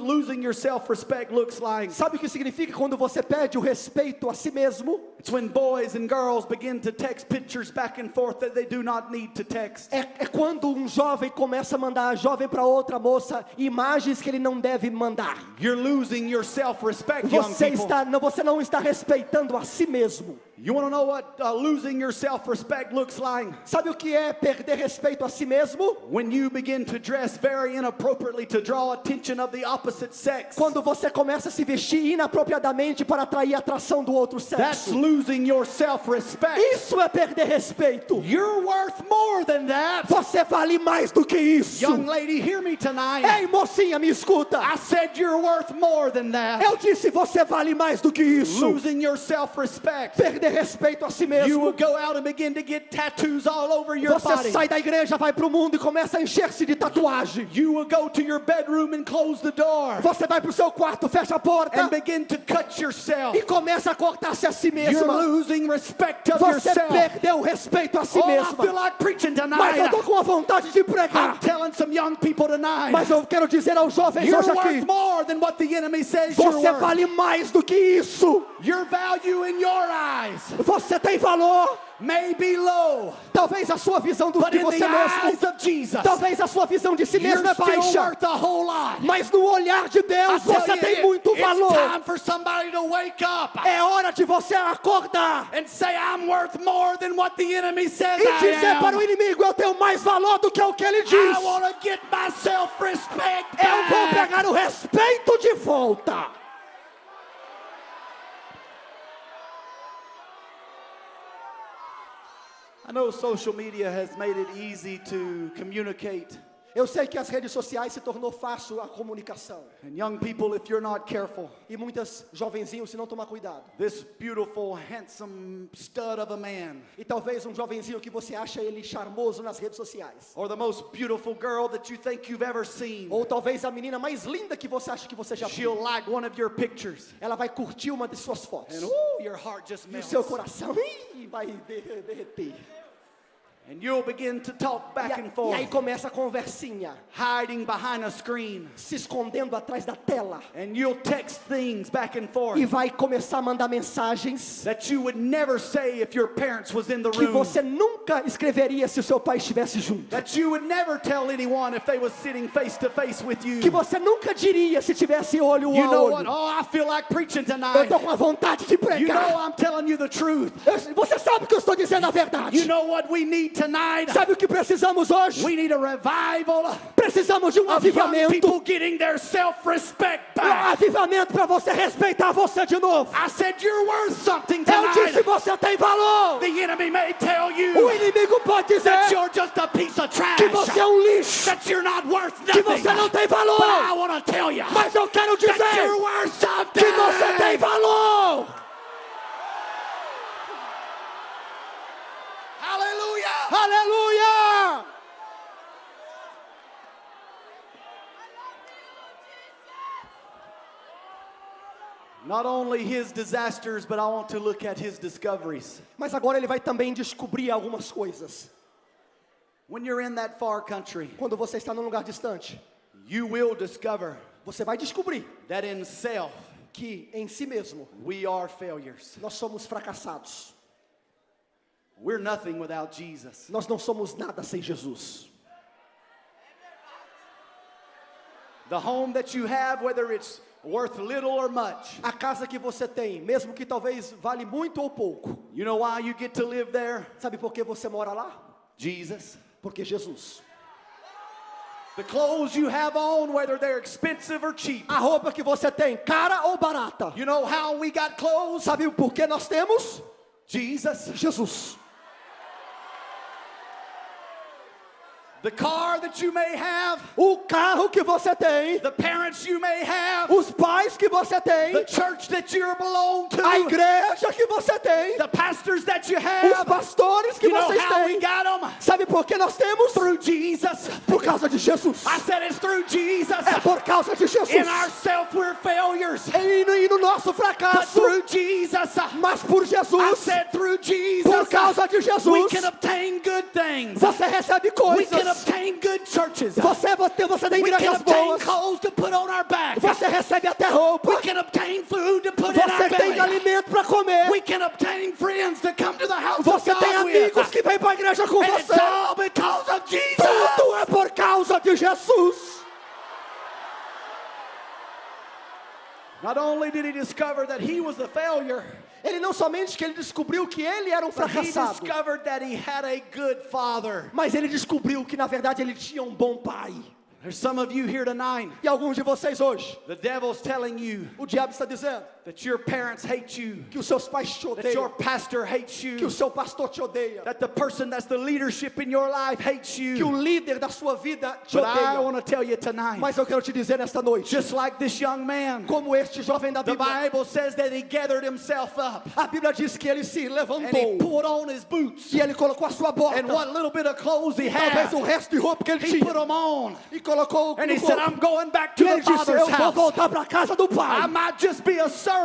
losing your self-respect looks like? Sabe o que significa quando você perde o respeito a si mesmo? It's when boys and girls begin to text pictures back and forth that they do not need to text. É quando um jovem começa a mandar a jovem para outra moça imagens que ele não deve mandar. You're losing your self-respect, young people. Você não está respeitando a si mesmo. You want to know what losing your self-respect looks like? Sabe o que é perder respeito a si mesmo? When you begin to dress very inappropriately to draw attention of the opposite sex. Quando você começa a se vestir inapropriadamente para atrair a atração do outro That's sexo. losing your self-respect. Isso é perder respeito. You're worth more than that. Você vale mais do que isso. Young lady, hear me tonight. Ei, mocinha, me escuta. I said you're worth more than that. Eu disse, você vale mais do que isso. Losing your self-respect. Perder respeito a si You mesmo. will go out and begin to get tattoos all over your Você body. sai da igreja, vai pro mundo e começa a encher-se de tatuagem. You will go to your bedroom and close the door Você vai pro seu quarto, fecha a porta and begin to cut yourself. e começa a cortar-se a si You're mesma. losing respect of Você yourself. perdeu o respeito a si Oh, I feel mesma. like preaching Mas eu tonight. tô com a vontade de I'm pregar. telling some young people tonight. Mas eu quero dizer aos jovens You're hoje aqui, worth more than what the enemy says you're você worth. vale mais do que isso. Your value in your eyes Você tem valor. may be low, Talvez a sua visão but de in você the eyes mesmo, of Jesus, talvez a sua visão de si you're mesmo é still baixa. worth a whole lot. Mas no olhar de I Deus tell você you, tem muito it's valor. time for somebody to wake up É hora de você acordar and say, I'm worth more than what the enemy says e I dizer para o am. inimigo, eu tenho mais valor do que o que ele I diz. want to get my self-respect Eu vou back. pegar o respeito de volta. I know social media has made it easy to communicate. Eu sei que as redes sociais se tornou fácil a comunicação. And young people, if you're not careful, E muitas jovenzinhos, se não tomar cuidado. this beautiful, handsome stud of a man, E talvez um jovenzinho que você acha ele charmoso nas redes sociais. or the most beautiful girl that you think you've ever seen, Ou talvez a menina mais linda que você acha que você já she'll viu. like one of your pictures. Ela vai curtir uma de suas fotos. And your heart just E o melts. seu coração vai derreter. And you'll begin to talk back and E aí forth, começa a conversinha. hiding behind a screen. Se escondendo atrás da tela. And you'll text things back and forth E vai começar a mandar mensagens that you would never say if your parents was in the que room. você nunca escreveria se o seu pai estivesse junto. That you would never tell anyone if they was sitting face to face with you. Que você nunca diria se tivesse olho You a know what? olho. Oh, I feel like preaching Eu tonight. tô com a vontade de You know pregar. I'm telling you the truth. Você sabe que eu estou dizendo a verdade. You know what we need tonight? Sabe o que precisamos hoje? We need a revival Precisamos de um of young avivamento. people getting their self-respect back. Avivamento para você respeitar você de novo. I said you're worth something Eu disse, tonight. você tem valor. The enemy may tell O you inimigo pode dizer that you're just a piece of trash. que você é um lixo, That you're not worth que nothing. você não tem But I valor. want to tell you Mas eu quero that dizer you're worth something. que você tem valor. Hallelujah. Aleluia! Not only his disasters, but I want to look at his discoveries. Mas agora ele vai também descobrir algumas coisas. When you're in that far country, Quando você está num lugar distante, you will discover você vai descobrir that in self, que em si mesmo we are failures. nós somos fracassados. We're nothing without Jesus. Nós não somos nada sem Jesus. The home that you have, whether it's worth little or much, A casa que você tem, mesmo que talvez vale muito ou pouco, you know why you get to live there? sabe por que você mora lá? Jesus. Porque Jesus. The clothes you have on, whether they're expensive or cheap. A roupa que você tem, cara ou barata. You know how we got clothes? Sabe por que nós temos? Jesus. Jesus. The car that you may have, O carro que você tem, the parents you may have, os pais que você tem, the church that you belong to, a igreja que você tem, the pastors that you os have. pastores que You know vocês how we têm. got them? Sabe por que nós temos? Through Jesus. Por causa de Jesus. I said it's through Jesus. É por causa de Jesus. In ourselves we're failures, E no nosso but fracasso, through Jesus. mas por I Jesus, said through por Jesus. causa de We Jesus, can obtain good things. você recebe We can coisas. obtain good churches. Você tem We can igrejas obtain boas. clothes to put on our back. Você recebe até roupa. We can obtain food to put in our Você tem belly. alimento para comer. We can obtain friends to come to the house of Você tem God amigos with. que vêm para a igreja com And it's você. all because of Jesus. Tudo é por causa de Jesus. Not only did he discover that he was a failure, Ele não somente que ele descobriu que ele era um but he fracassado, discovered that he had a good father. mas ele descobriu que na verdade ele tinha um bom pai. There's some of you here tonight, E alguns de vocês hoje, the devil's telling you o diabo está dizendo that your parents hate you, que os seus pais te that your odeiam, pastor hates que you, o seu pastor te odeia, that the person that's the leadership in your life hates que o you. líder da sua vida te But I odeia. want to tell you tonight, Mas eu quero te dizer nesta noite, just like this young man, como este jovem da the Bíblia, Bible says that he gathered himself up a Bíblia diz que ele se and he levantou put on his boots, e ele colocou a sua bota, and what little bit of clothes he talvez o had, resto de roupa que ele he put tinha, them on, e colocou and no he said, corpo. I'm going back E to ele the disse, eu Father's vou house. voltar para a casa do I pai. might just be a servant,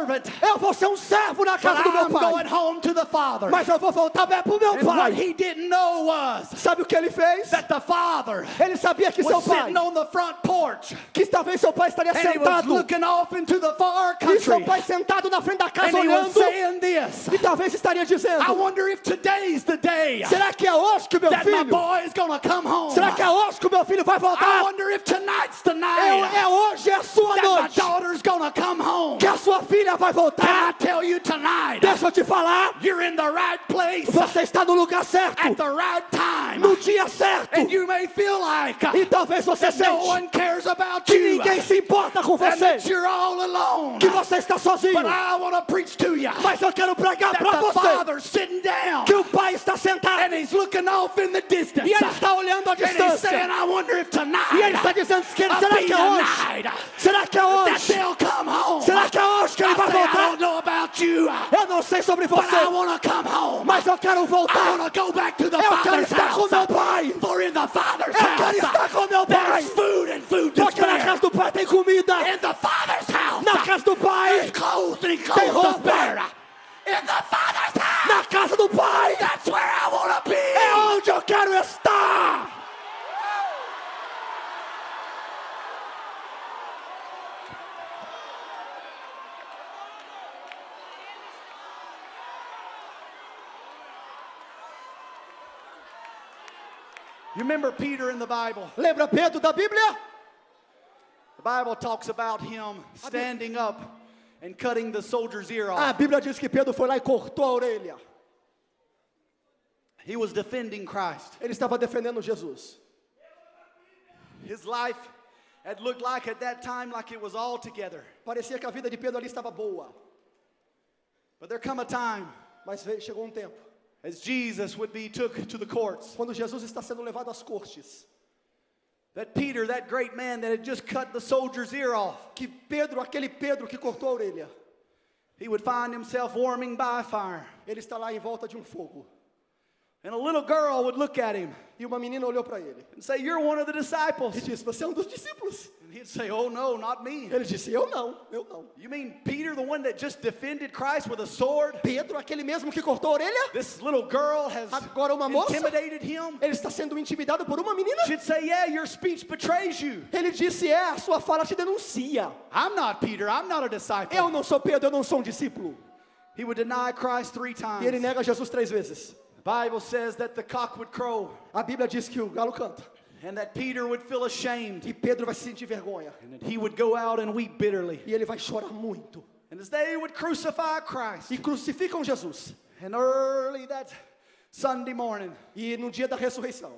Eu vou ser um servo na but casa do meu I'm pai. going home to the Father. Mas eu vou voltar para o meu And what pai. he didn't know was Sabe o que ele fez? that the Father Ele sabia que seu was pai, sitting on the front porch, que talvez seu pai estaria and he was sentado, looking off into the far e seu country, pai sentado na frente da casa and he was olhando, saying this, e talvez estaria I dizendo, wonder if today's the day será que é hoje que o meu that my filho, boy is going to come home. será que é hoje que o meu filho vai I voltar? wonder if tonight's the night É hoje, é a sua that my noite, daughter's going to come home. que a sua filha vai Can I voltar. tell you tonight, Deixa eu te falar, you're in the right place você está no lugar certo, at the right time, no dia certo, and you may feel like e talvez você that no sente one cares about que you, ninguém se importa com and that você, you're all alone. que você está sozinho. But I want to preach to you Mas eu quero pregar that para the você Father's sitting down, que o pai está sentado and he's looking off in the distance, e ele está olhando à and he's distância. saying, I wonder if tonight E ele está dizendo, será will be que é the hoje? night Será que é that hoje? they'll come home. Será que é hoje que ele I vai say, I voltar? don't know about you, Eu não sei sobre but I você, want to come home. mas eu quero I voltar. want to go back to the Eu quero Father's estar com house. meu pai. For in the Father's Eu quero estar house, com meu pai. there's food and food to Porque na spare. casa do pai tem comida. In the Father's house, Na casa do there's pai, clothes and tem clothes to roupa. spare. In the Father's house, Na casa do pai that's where I want to be. é onde eu quero estar. You remember Peter in the Bible? Lembra Pedro da Bíblia? The Bible talks about him standing up and cutting the soldier's ear off. A Bíblia diz que Pedro foi lá e cortou a orelha. He was defending Christ. Ele estava defendendo Jesus. His life had looked like at that time like it was all together. Parecia que a vida de Pedro ali estava boa. But there come a time Mas chegou um tempo, as Jesus would be took to the courts, quando Jesus está sendo levado às cortes, that Peter, that great man that had just cut the soldier's ear off, que Pedro, aquele Pedro que cortou a orelha, he would find himself warming by a fire. ele está lá em volta de um fogo. And a little girl would look at him E uma menina olhou para ele and say, "You're one of the disciples." e disse, você é um dos discípulos. And he'd say, "Oh no, not me." Ele disse, eu não. You mean Peter, the one that just defended Christ with a sword? Pedro, aquele mesmo que cortou a orelha, This little girl has agora uma moça, intimidated him? ele está sendo intimidado por uma menina. She'd say, "Yeah, your speech betrays you." Ele disse, a sua fala te denuncia. I'm not Peter, I'm not a disciple. Eu não sou Pedro, eu não sou um discípulo. He would deny Christ 3 E ele times. nega Jesus 3 vezes. The Bible says that the cock would crow A Bíblia diz que o galo canta. and that Peter would feel ashamed E Pedro vai se sentir vergonha. and that he would go out and weep bitterly. E ele vai chorar muito. And as they would crucify Christ, E crucificam Jesus. and early that Sunday morning, E no dia da ressurreição,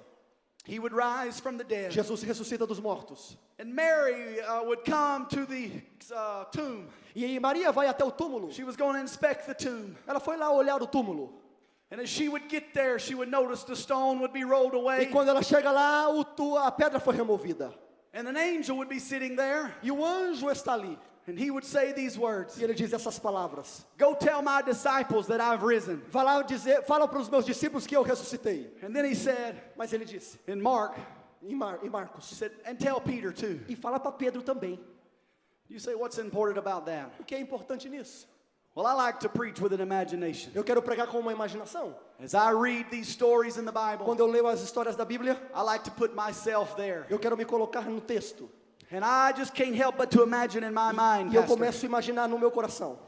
he would rise from the dead. Jesus ressuscita dos mortos. And Mary would come to the tomb. E Maria vai até o túmulo. She was going to inspect the tomb. Ela foi lá olhar o túmulo. And as she would get there, she would notice the stone would be rolled E away. quando ela chega lá, a pedra foi removida. And an angel would be sitting there. E o anjo está ali. And he would say these words. E ele diz essas palavras. Go tell my disciples that I've risen. Vai lá dizer, fala para os meus discípulos que eu ressuscitei. And then he said Mas ele disse, in Mark, em Marcos, he said, and tell Peter too. e fala para Pedro também. You say, what's important about that? O que é importante nisso? Well, I like to preach with an imagination. Eu quero pregar com uma imaginação. As I read these stories in the Bible, Quando eu leio as histórias da Bíblia, I like to put myself there. eu quero me colocar no texto. And I just can't help but to imagine in my mind, E eu Pastor, começo a imaginar no meu coração.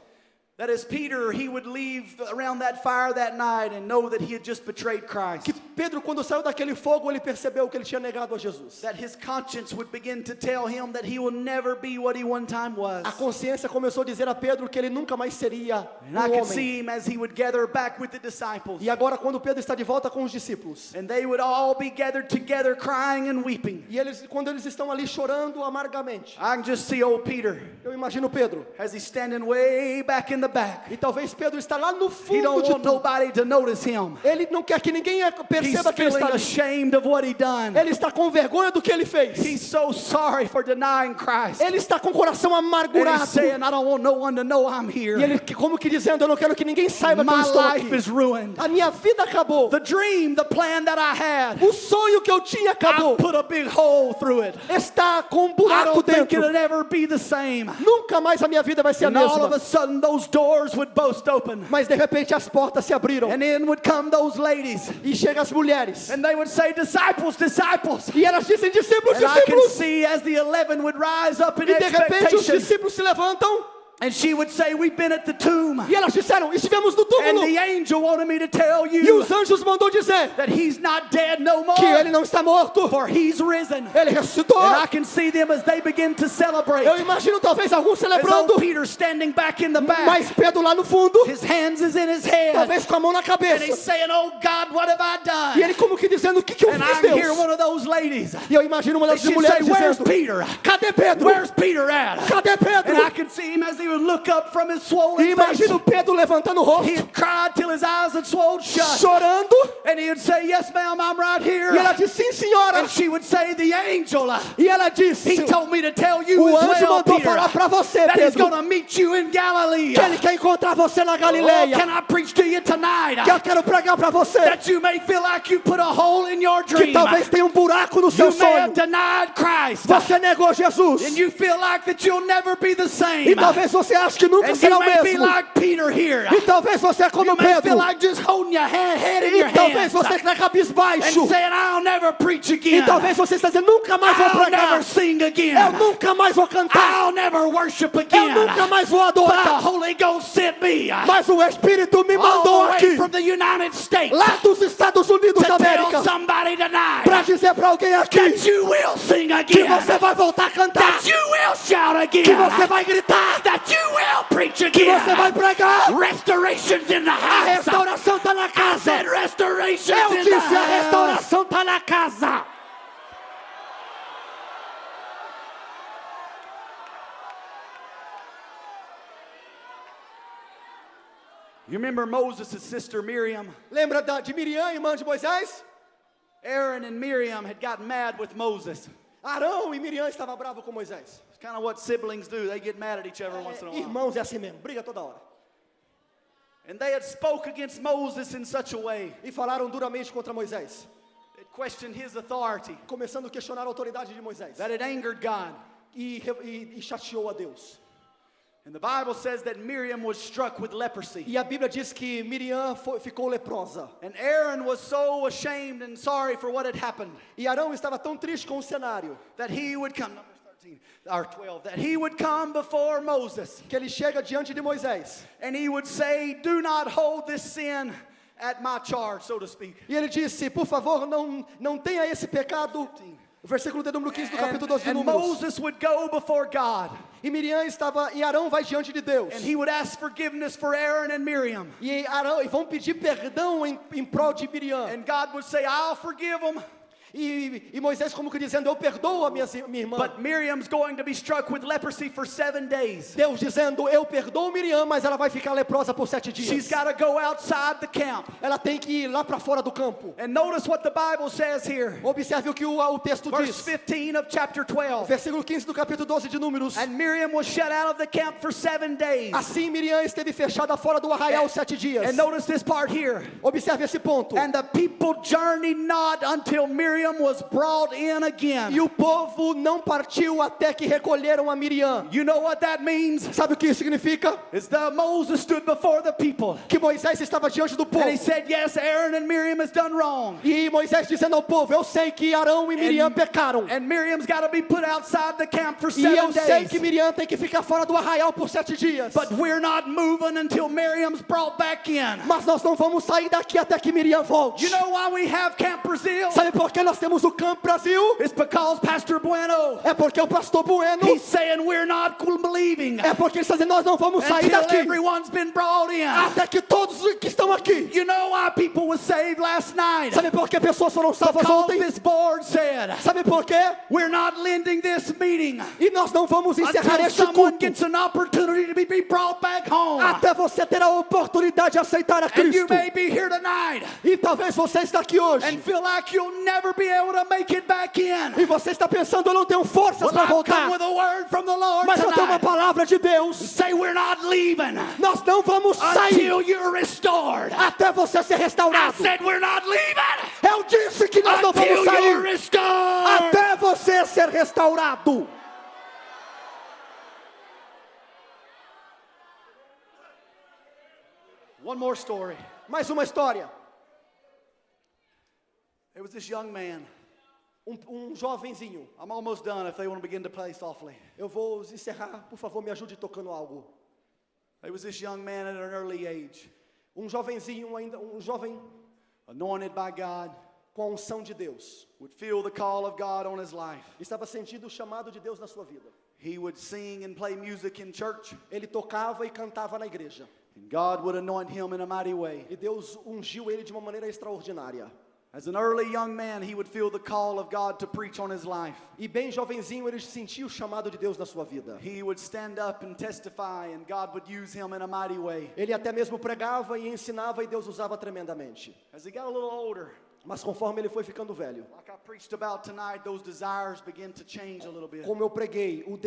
that as Peter, he would leave around that fire that night and know that he had just betrayed Christ. Que Pedro, quando saiu daquele fogo, ele percebeu que ele tinha negado a Jesus. That his conscience would begin to tell him that he will never be what he one time was. A consciência começou a dizer a Pedro que ele nunca mais seria And I could homem. see him as he would gather back with the disciples. E agora, quando Pedro está de volta com os discípulos, And they would all be gathered together crying and weeping. e quando eles estão ali chorando amargamente, I can just see old Peter eu imagino Pedro. as he's standing way back in the back. E talvez Pedro está lá no He fundo don't de want tudo. nobody to notice him. Ele não quer que ninguém He's perceba que ele feeling está ali. ashamed of what he done. Ele está com vergonha do que ele fez. He's so sorry for denying Christ. Ele está com o coração And he's amargurado. saying, I don't want no one to know I'm E here. ele, como que dizendo, eu não quero que ninguém saiba que eu My estou life aqui. is ruined. A minha vida acabou. The dream, the plan that I had, O sonho que eu tinha acabou. I put a big hole through it. Está com um I buraco don't think dentro. it'll ever be the same. Nunca mais a minha vida vai ser a And all of mesma. a sudden, those doors would burst open. Mas de repente as portas se abriram. And in would come those ladies. E chegam as mulheres. And they would say, disciples, disciples. E elas dizem, discípulos, And I can discípulos. see as the 11 would rise up in E de repente os expectation. discípulos se levantam. And she would say, we've been at the tomb. E elas disseram, estivemos no And túmulo. the angel wanted me to tell E you os anjos mandou dizer that he's not dead no more. que ele não está morto. For he's risen. Ele ressuscitou. And I can see them as they begin to celebrate. Eu imagino talvez alguns As celebrando. old Peter standing back in the back. Mas Pedro lá no fundo, His hands is in his head. talvez com a mão na And he's cabeça. saying, oh God, what have I E done? ele como que dizendo, o que eu And fiz, I can hear Deus? one of those ladies. E eu imagino uma They das should say, mulheres where's dizendo, Peter? cadê Pedro? Where's Peter at? Cadê Pedro? And I can see him as he would look up from his swollen E face. imagino Pedro levantando o He rosto, had cried till his eyes had swollen shut. chorando. And he would say, yes, ma'am, I'm right here. E ela diz, sim, senhora. And she would say, the angel, E ela disse, he told me to tell you o as anjo well, mandou Peter, falar para você, that he's Pedro, going to meet you in Galilee. que ele quer encontrar você na Oh, Galileia. can I preach to you tonight? Que eu quero pregar para você. That you may feel like you put a hole in your Que dream. talvez tenha buraco no seu You may have sonho. denied Christ. Você negou Jesus. And you feel like that you'll never be the same. E talvez você ache que nunca And será you o may be mesmo. like Peter here. E talvez você é como You may feel Pedro. like just holding your head in E your talvez hands você está and cabisbaixo. saying, I'll never preach E again. talvez você está dizendo, nunca mais vou I'll pregar. never sing again. Eu nunca mais vou cantar. I'll never worship Eu again. nunca mais vou But the adorar. Holy Ghost sent me Mas o Espírito me all mandou the way aqui, from the United States lá dos Estados Unidos to da tell América, somebody tonight para dizer para alguém aqui that you will sing que again. você vai voltar a cantar, That you will shout again. que você vai gritar, That you will preach que você vai again. pregar. Restoration's in the A house. restauração está na I casa. said restoration's Eu in the disse, a house. restauração está na casa. You remember Moses' sister Miriam? Lembra de Miriam, irmã de Moisés? Aaron and Miriam had gotten mad with Moses. Arão e Miriam estavam bravos com Moisés. It's kind of what siblings do. They get mad at each other once in a while. Irmãos é assim mesmo, briga toda hora. And they had spoke against Moses in such a way. E falaram duramente contra Moisés, It questioned his authority. começando a questionar a autoridade de Moisés. That it angered God. E chateou a Deus. And the Bible says that Miriam was struck with leprosy. E a Bíblia diz que Miriam ficou leprosa. And Aaron was so ashamed and sorry for what had happened E Arão estava tão triste com o cenário that he would come, Numbers 13 or 12, that he would come before Moses que ele chega diante de Moisés. and he would say, do not hold this sin at my charge, so to speak. E ele disse, por favor, não tenha esse pecado. Versículo de número 15 do capítulo 12 de And Números. Moses would go before God E Arão vai diante de Deus. and he would ask forgiveness for Aaron and Miriam. E vão pedir perdão em prol de Miriam. And God would say, I'll forgive them. E Moisés como que dizendo, eu perdoo a minha irmã. But Miriam's going to be struck with leprosy for 7 days. Deus dizendo, eu perdoo Miriam, mas ela vai ficar leprosa por 7 dias. She's got to go outside the camp. Ela tem que ir lá para fora do campo. And notice what the Bible says here. Observe o que o texto Verse diz. 15 of chapter 12. Versículo 15 do capítulo 12 de Números. And Miriam was shut out of the camp for 7 days. Assim Miriam esteve fechada fora do arraial 7 dias. And notice this part here. Observe esse ponto. And the people journeyed not until Miriam was brought in again. E o povo não partiu até que recolheram a Miriam. You know what that means? Sabe o que isso significa? It's that Moses stood before the people. Que Moisés estava diante do povo. And he said, yes, Aaron and Miriam has done wrong. E Moisés dizendo ao povo, eu sei que Arão e Miriam pecaram. And Miriam's got to be put outside the camp for E 7 eu sei days. que Miriam tem que ficar fora do arraial por 7 dias. But we're not moving until Miriam's brought back in. Mas nós não vamos sair daqui até que Miriam volte. You know why we have Camp Brazil? Sabe por que nós temos o Campo Brasil? It's because Pastor Bueno, É porque o pastor Bueno, he's saying we're not believing é porque ele está dizendo, nós não vamos sair until daqui everyone's been brought in. até que todos que estão aqui. You know why people were saved last night? Sabe por que pessoas foram salvas Because ontem? this board said, Sabe por quê? we're not lending this meeting E nós não vamos encerrar until este someone culto gets an opportunity to be brought back home. até você ter a oportunidade de aceitar a And you Cristo. may be here tonight E talvez você está aqui hoje and feel like you'll never be able to make it back in. e você está pensando, eu não tenho forças Well, para I come voltar. with a word from the Lord Mas eu tenho uma tonight. palavra de Deus. Say we're not leaving Nós não vamos sair until you're restored. até você ser I restaurado. said we're not leaving Eu disse que nós não vamos until you're sair restored. até você ser restaurado. One more story. Mais uma história. There was this young man. Jovenzinho. I'm almost done if they want to begin to play softly. Eu vou encerrar, por favor, me ajude tocando algo. There was this young man at an early age, Jovenzinho ainda, jovem anointed by God, com a unção de Deus. would feel the call of God on his life. Estava sentindo o chamado de Deus na sua vida. He would sing and play music in church, Ele tocava e cantava na igreja. and God would anoint him in a mighty way. E Deus ungiu ele de uma maneira extraordinária. As an early young man, he would feel the call of God to preach on his life. E bem jovenzinho ele sentia o chamado de Deus na sua vida. He would stand up and testify, and God would use him in a mighty way. Ele até mesmo pregava e ensinava e Deus usava tremendamente. As he got a little older, Mas conforme ele foi ficando velho, like I preached about tonight, those desires began to change a little bit. como eu preguei, os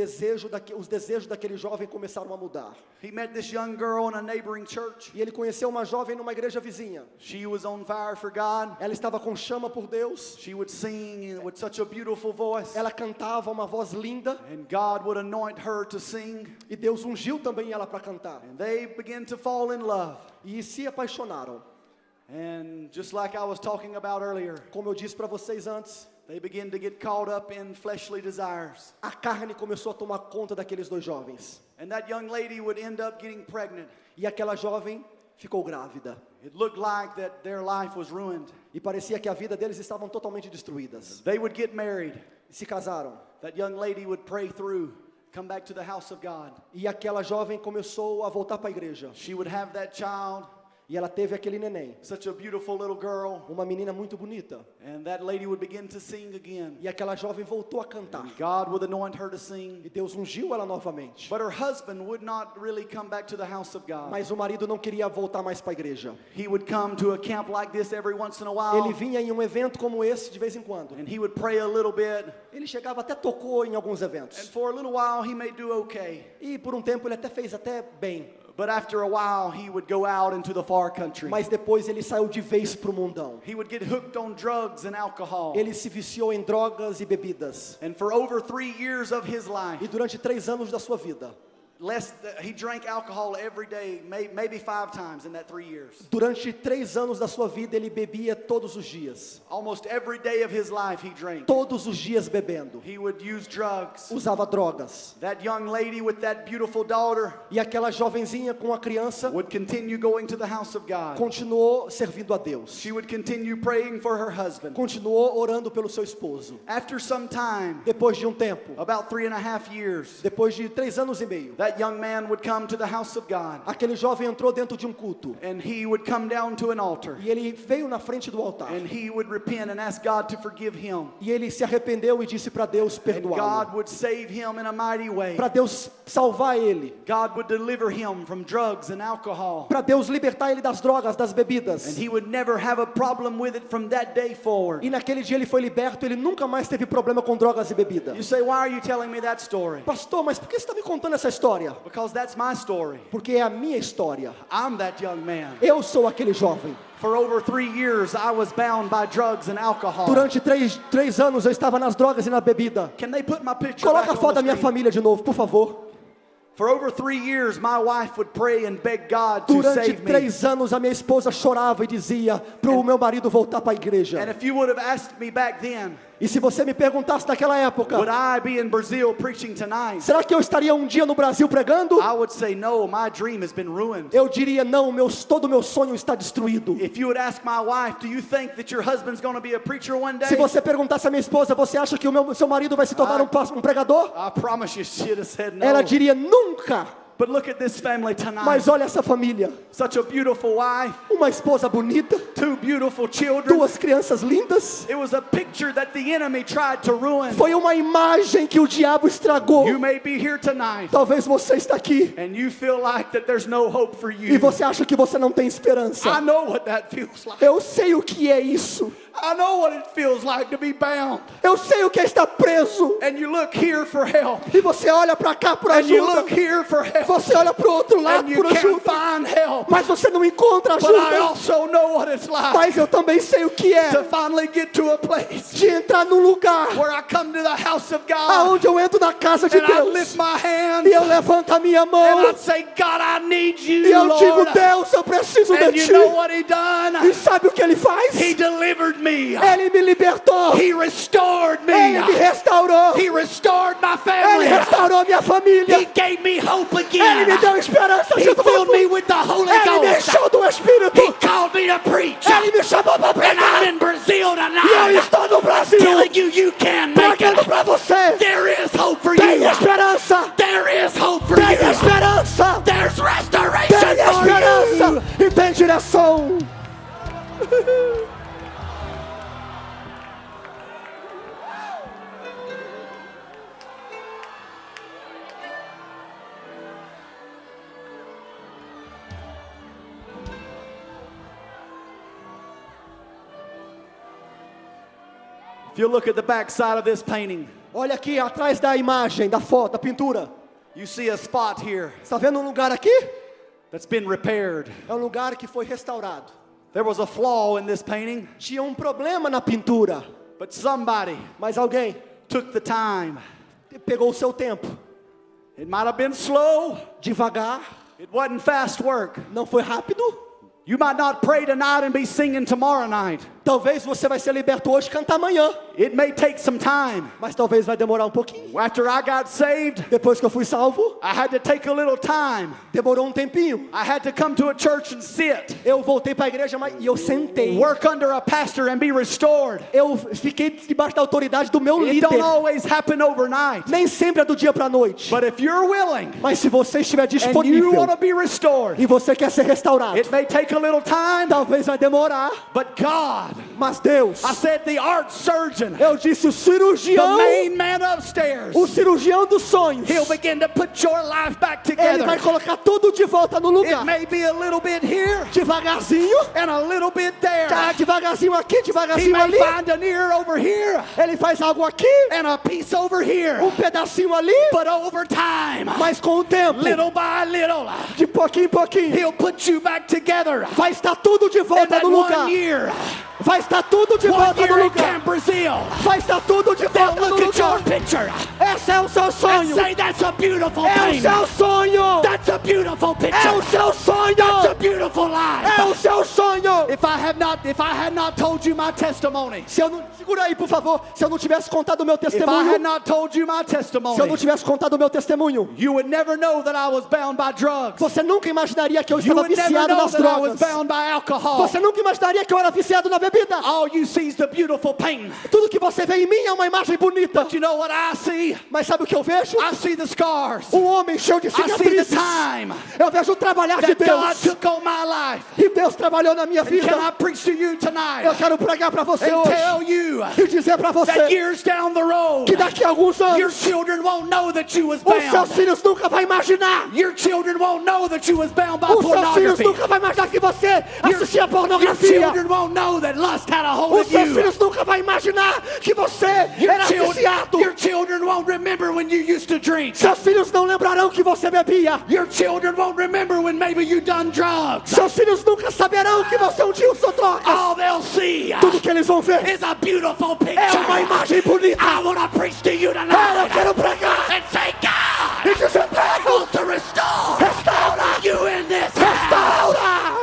desejos daquele jovem começaram a mudar. He met this young girl in a neighboring church. E ele conheceu uma jovem numa igreja vizinha. She was on fire for God. Ela estava com chama por Deus. She would sing with such a beautiful voice. Ela cantava uma voz linda. And God would anoint her to sing. E Deus ungiu também ela para cantar. And they began to fall in love. E se apaixonaram. And just like I was talking about earlier, Como eu disse para vocês antes, they began to get caught up in fleshly desires. a carne começou a tomar conta daqueles dois jovens. And that young lady would end up getting pregnant. E aquela jovem ficou grávida. It looked like that their life was ruined. E parecia que a vida deles estavam totalmente destruídas. They would get married. E se casaram. That young lady would pray through, come back to the house of God. E aquela jovem começou a voltar para a igreja. She would have that child, E ela teve aquele neném. such a beautiful little girl. Uma menina muito bonita. And that lady would begin to sing again. E aquela jovem voltou a cantar. God would anoint her to sing. E Deus ungiu ela novamente. But her husband would not really come back to the house of God. Mas o marido não queria voltar mais para a igreja. He would come to a camp like this every once in a Ele while. vinha em um evento como esse de vez em quando. And he would pray a little bit. Ele chegava até tocou em alguns And eventos. for a little while he may do okay. E por um tempo ele até fez até bem. But after a while he would go out into the far country. Mas depois ele saiu de vez para o mundão. He would get hooked on drugs and alcohol. Ele se viciou em drogas e bebidas. And for over 3 years of his life, E durante 3 anos da sua vida, he drank alcohol every day, maybe 5 times in that 3 years. durante 3 anos da sua vida ele bebia todos os dias. Almost every day of his life he drank. Todos os dias bebendo. He would use drugs. Usava drogas. That young lady with that beautiful daughter E aquela jovenzinha com a criança would continue going to the house of God. continuou servindo a Deus. She would continue praying for her husband. Continuou orando pelo seu esposo. After some time, Depois de um tempo, about 3.5 years, depois de 3 anos e meio, that that young man would come to the house of God. Aquele jovem entrou dentro de um culto. And he would come down to an altar. E ele veio na frente do altar. And he would repent and ask God to forgive him. E ele se arrependeu e disse para Deus And perdoá-lo. God would save him in a mighty way. Para Deus salvar ele. God would deliver him from drugs and alcohol. Para Deus libertar ele das drogas, das bebidas. And he would never have a problem with it from that day forward. E naquele dia ele foi liberto, ele nunca mais teve problema com drogas e bebida. You say, why are you telling me that story? Pastor, mas por que você está me contando essa história? Because that's my story. Porque é a minha história. I'm that young man. Eu sou aquele jovem. For over 3 years, I was bound by drugs and alcohol. Durante três anos eu estava nas drogas e na bebida. Can they put my picture Coloca back a on foto the da minha screen? família de novo, por favor. For over 3 years, my wife would pray and beg God to Durante save me. 3 anos a minha esposa chorava e dizia para o meu marido voltar para a And igreja. if you would have asked me back then, E se você me perguntasse naquela época, would I be in Brazil preaching tonight? será que eu estaria um dia no Brasil pregando? I would say, no, my dream has been ruined. Eu diria não, todo o meu sonho está destruído. If you would ask my wife, do you think that your husband's going to be a preacher one day? Se você perguntasse à minha esposa, você acha que seu marido vai se tornar um pregador? I promise you she'd have said no. Ela diria nunca. But look at this family tonight. Mas olha essa família, Such a beautiful wife, uma esposa bonita, 2 beautiful children. 2 crianças lindas. It was a picture that the enemy tried to ruin. Foi uma imagem que o diabo estragou. You may be here tonight Talvez você está aqui and you feel like that there's no hope for e you. você acha que você não tem esperança. I know what that feels like. Eu sei o que é isso. I know what it feels like to be bound. Eu sei o que é estar preso. And you look here for help. E você olha para cá por And you look ajuda. here for help. Você olha para o outro lado And you por can't ajuda. find help. Mas você não encontra But I ajuda. also know what it's like Mas eu também sei o que é to finally get to a place de entrar num lugar where I come to the house of God aonde eu entro na casa de and I lift Deus my hands e eu levanto a minha and mão I say, God, I need e you, eu digo, Lord. Deus, eu preciso And de you ti. know what he E done? sabe o que ele faz? He delivered me. Ele me libertou. He restored me. Ele me restaurou. He restored my Ele family. restaurou minha família. He gave me hope Ele again. me deu esperança He de novo. filled me with the Holy Ele me Ghost. encheu do Espírito. He called me to preach. Ele me chamou para And I'm pregar. in Brazil E eu tonight estou no Brasil telling you you can make pregando it. para você. There is hope for Tem you. esperança. There is hope for Tem you. esperança. There's restoration Tem for you. esperança. E tem direção. If you look at the back side of this painting, Olha aqui atrás da imagem, da foto, da pintura. you see a spot here Está vendo um lugar aqui? that's been repaired. É um lugar que foi restaurado. There was a flaw in this painting, Tinha um problema na pintura, but somebody mas alguém took the time. pegou o seu tempo. It might have been slow. Devagar, It wasn't fast work. não foi rápido. You might not pray tonight and be singing tomorrow night. Talvez você vai ser liberto hoje e cantar amanhã, It may take some time. mas talvez vai demorar um pouquinho. After I got saved, Depois que eu fui salvo, I had to take a little time. demorou um tempinho. I had to come to a church and sit, Eu voltei para a igreja e eu sentei. work under a pastor and be restored. Eu fiquei debaixo da autoridade do meu It líder. don't always happen overnight. Nem sempre é do dia para a noite. But if you're willing Mas se você estiver and you disponível want to be restored, e você quer ser restaurado, it may take a little time, talvez vai demorar. but God, Mas Deus, I said the art surgeon, eu disse o the cirurgião, main man upstairs, o cirurgião dos sonhos. he'll begin to put your life back Ele together. vai colocar tudo de volta no It lugar. may be a little bit here Devagarzinho, and a little bit there. tá devagarzinho aqui, He devagarzinho may ali. find an ear over here Ele faz algo aqui, and a piece over here. pedacinho ali, But over time, mas com o tempo, little by little, de pouquinho em pouquinho, he'll put you back together. vai estar tudo de In volta that no lugar. 1 year, Vai estar tudo de 1 volta no year in lugar. Camp Brazil, Vai estar tudo de they'll volta no look at your lugar. picture Esse é o seu and sonho. say, that's a beautiful É o painting. seu sonho. That's It's a beautiful picture. É o seu sonho. It's a beautiful life. É o seu sonho. If I had not told you my testimony, Se eu não, segura aí, por favor. Se eu não tivesse contado o meu if I had testemunho, not told you my se eu não testimony, tivesse contado o meu testemunho, you would never know that I was bound by drugs. você nunca imaginaria que eu You estava would never viciado know nas that I was drogas. bound by alcohol. Você nunca imaginaria que eu era viciado na bebida. All you see is the beautiful pain. Tudo que você vê em mim é uma imagem bonita. But you know what I see? Mas sabe o que eu vejo? I see the scars. Um homem cheio de I see the cicatrizes. time Eu vejo o trabalhar de that God Deus. took on my life. E Deus trabalhou na minha And vida. can I preach to you tonight Eu quero pregar para você and hoje tell you e dizer para that você years down the road, que daqui a alguns your anos children won't know that you was os seus bound. filhos nunca vão imaginar. Your children won't know that you was bound by Os seus filhos pornography. nunca vão imaginar que você assistia Your pornografia. children won't know that lust had a hold Os of seus you. filhos nunca vão imaginar que você era viciado. Your children won't remember when you used to drink. Seus filhos não lembrarão que você bebia. Your children won't remember when maybe you done drugs. Seus filhos nunca saberão que você um dia usou drogas. All they'll see Tudo que eles vão ver is a beautiful picture. é uma imagem bonita. I want to preach to you Eu tonight quero pregar and say God e dizer para wants to restore restaura, you in this house. restaura.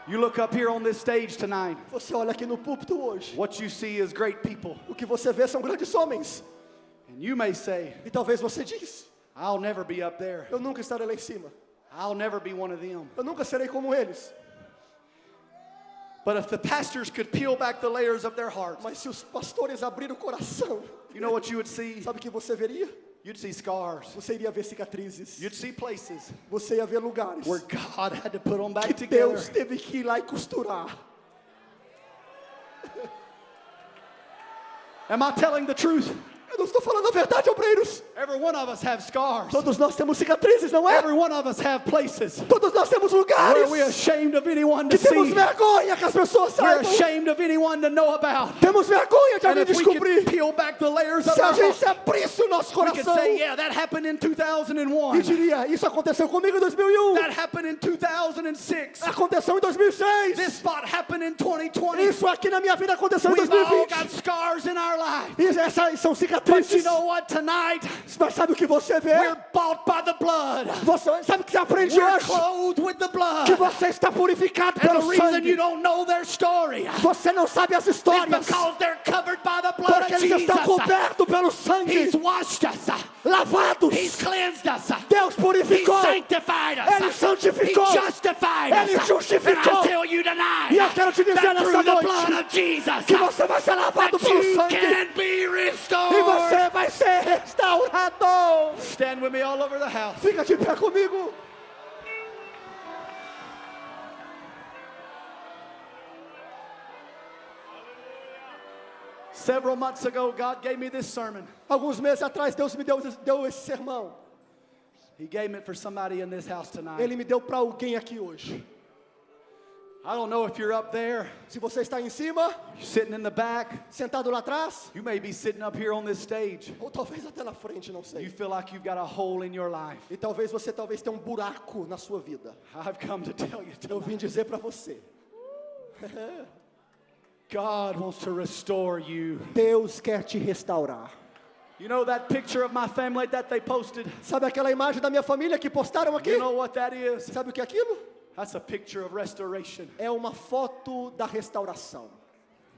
You look up here on this stage tonight. Você olha aqui no púlpito hoje. What you see is great people. O que você vê são grandes homens. And you may say, E talvez você diz: I'll never be up there. eu nunca estarei lá em cima. I'll never be one of them. Eu nunca serei como eles. But if the pastors could peel back the layers of their hearts, Mas se os pastores abrirem o coração, you know what you would see? sabe o que você veria? You'd see scars. Você iria ver cicatrizes. You'd see places Você ia ver lugares where God had to put them back que together. Deus teve que ir lá e costurar. Am I telling the truth? Eu não estou falando a verdade, obreiros. Every one of us have scars. Todos nós temos cicatrizes, não é? Every one of us have places Todos nós temos where lugares we're ashamed of anyone to que temos see. vergonha que as pessoas We're saibam. ashamed of anyone to know about. Temos vergonha de And alguém if we could descobrir. peel back the layers of Se a our gente heart, abrisse o nosso we could coração say, yeah, that happened in e 2001. diria: isso aconteceu comigo em 2001. That happened in 2006. Aconteceu em 2006. This spot happened in 2020. Isso aqui na minha vida aconteceu em We've all 2020. got scars in our life. E essas são But you cicatrizes. know what? Tonight, Mas sabe o que você vê? we're bought by the blood. Você sabe o que você aprende We're hoje? clothed with the Que blood. você está purificado And pelo the reason you sangue. don't know their story is Você não sabe as histórias because they're covered by the blood porque of eles estão Jesus. cobertos pelo sangue. He's washed us. Lavados. He's cleansed us. Deus He purificou. sanctified Ele us. santificou. He justified Ele us. justificou. And I tell you tonight E eu quero te dizer that nessa through the noite blood of Jesus que você vai ser lavado that pelo you sangue can be e restored. você vai ser restaurado. Stand with me all over the house. Fica de pé comigo. Several months ago, God gave me this sermon. Alguns meses atrás, Deus me deu esse sermão. He gave it for somebody in this house tonight. Ele me deu para alguém aqui hoje. I don't know if you're up there, Se você está em cima, you're sitting in the back, sentado lá atrás, you may be sitting up here on this stage. ou talvez até na frente, não You sei. feel like you've got a hole in your life. E talvez você tenha um buraco na sua vida. I've come to tell you Eu tonight, vim dizer para você, God wants to restore you. Deus quer te restaurar. You know that picture of my family that they posted? Sabe aquela imagem da minha família que postaram aqui? You know what that is? Sabe o que é aquilo? That's a picture of restoration. É uma foto da restauração.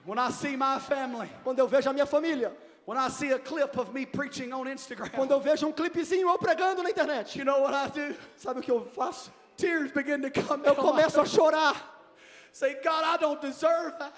When I see my family, Quando eu vejo a minha família, when I see a clip of me preaching on quando Instagram, eu vejo um clipezinho eu pregando na internet, you know what I do? sabe o que eu faço? Tears begin to come Eu down my começo a face. chorar. Say, God, I don't deserve that.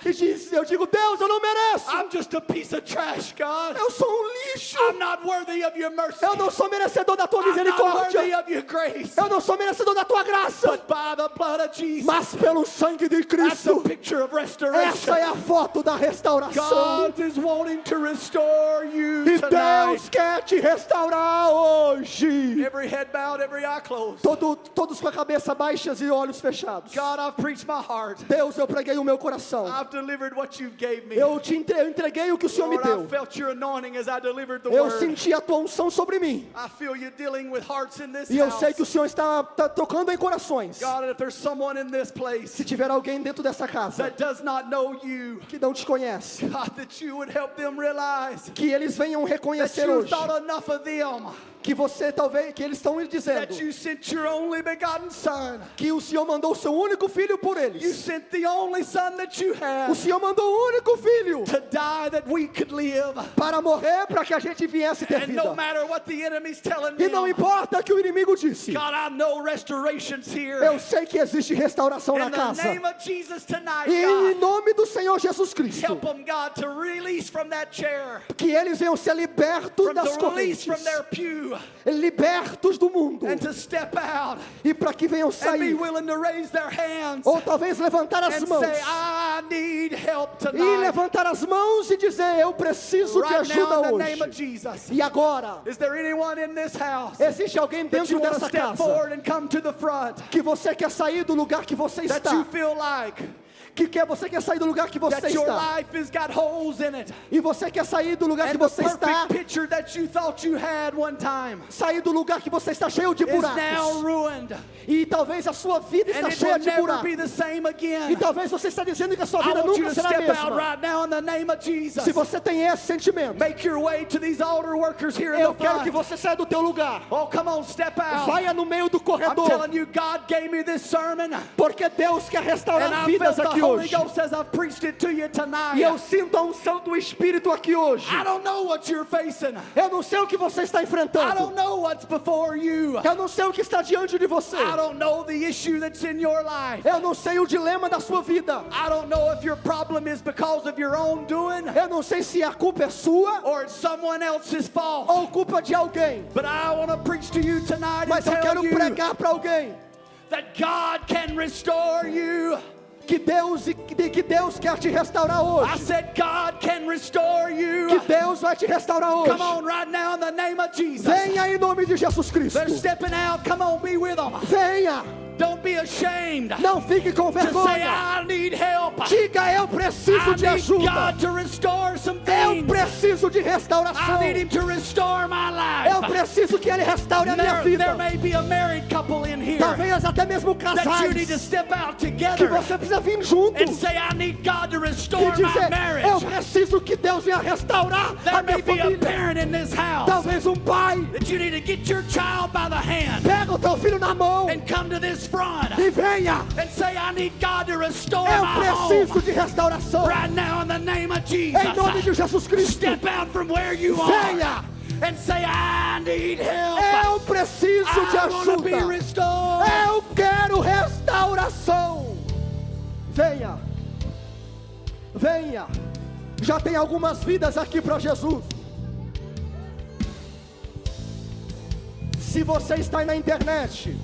Eu digo, Deus, eu não mereço. I'm just a piece of trash, God. Eu sou um lixo. I'm not worthy of your mercy. Eu não sou merecedor da tua I'm not misericórdia. worthy of your grace. Eu não sou merecedor da tua graça. But by the blood of Jesus, Mas pelo sangue de that's a Cristo, picture of essa restoration. é a foto da restauração. God is wanting to restore you E tonight. Deus quer te restaurar hoje. Every head bowed, every eye closed. Todos com a cabeça baixas e olhos fechados. God, I've preached my heart. Deus, eu preguei o meu coração. I've delivered what you gave me. Eu entreguei o que o Senhor me Lord, I deu. felt your anointing as I delivered the Eu word. senti a tua unção sobre mim. I feel you dealing with hearts in this E eu house. sei que o Senhor está tocando em corações. God, if there's someone in this place Se tiver alguém dentro dessa casa that does not know you, que não te conhece, God, that you would help them realize que eles venham that reconhecer you hoje thought enough of them, que você talvez, que eles estão lhe dizendo that you sent your only begotten Son. que o Senhor mandou o seu único filho por You eles. sent the only Son that you O had Senhor mandou o único filho to die that we could live. para morrer, para que a gente viesse ter And no vida. matter what the enemy's telling me, E não importa o que o inimigo disse. God, I know restoration's here. Eu sei que existe restauração na In the casa. name of Jesus tonight, E em God, nome do Senhor Jesus Cristo, help them, God, to release from that chair, que eles venham ser libertos from das to release correntes, from their pew, libertos do mundo, and to step out e para que venham and be sair, willing to raise their hands ou talvez levantar as and mãos, say, I need help e tonight. levantar as mãos e dizer, eu preciso de Right ajuda now, in the name of hoje. Jesus. E agora, Is there anyone in this house existe alguém that you dentro want to dessa step casa forward and come to the front, que você quer sair do lugar que você that you está, feel like você quer sair do lugar que você that your está, life has got holes in it, e você quer sair do lugar que and the você está, perfect picture that you thought you had one time sair do lugar que você está cheio de is now buracos, ruined, e talvez a sua vida and está it cheia will de never buracos, be the same e again. talvez você está dizendo que a sua I vida want you nunca to será a step out mesma. right now in the name of Jesus. Se você tem esse sentimento, Make your way to these altar workers here in eu the quero que front. você saia do teu lugar, Oh, come on, step out. vaia no meio do I'm corredor, telling you, God gave me this sermon, porque Deus quer and restaurar I vidas felt the aqui Holy hoje. Ghost as I've preached it to you tonight. E eu sinto a unção do Espírito aqui hoje. I don't know what you're facing. Eu não sei o que você está I enfrentando. don't know what's before you. Eu não sei o que está diante de você. I don't know the issue that's in your life. Eu não sei o dilema da sua vida. I don't know if your problem is because of your own doing Eu não sei se a culpa é sua or it's someone else's fault. ou culpa de alguém. But I want to preach to you tonight and Mas eu tell quero you pregar para alguém that God can restore you. que Deus quer te restaurar I hoje. said God can restore you. Que Deus vai te restaurar Come hoje. on right now in the name of Jesus. Venha em nome de Jesus Cristo. They're stepping out. Come on, be with them. Venha. Don't be ashamed Não fique com to say vergonha. I need help. Diga, eu preciso I de need ajuda. God to restore some Eu things. preciso de restauração. I need Him to restore my Eu life. preciso que Ele restaure a minha There vida. may be a married couple in here Talvez até mesmo that you need to casais step out que together você precisa vir junto and say, I need God to e restore my dizer, eu marriage. preciso que Deus venha restaurar a There minha may be a família. parent in this house Talvez pai that you need to get your child by the hand pega o teu filho na mão and come to this front e venha. and say, I need God to restore Eu my preciso home de restauração. right now in the name of Jesus. Em nome de Jesus Cristo. Step out from where you Venha. are and say, I need help. Eu preciso de I want to be ajuda. restored. Eu quero restauração. Venha. Venha. Já tem algumas vidas aqui para Jesus. Se você está aí na internet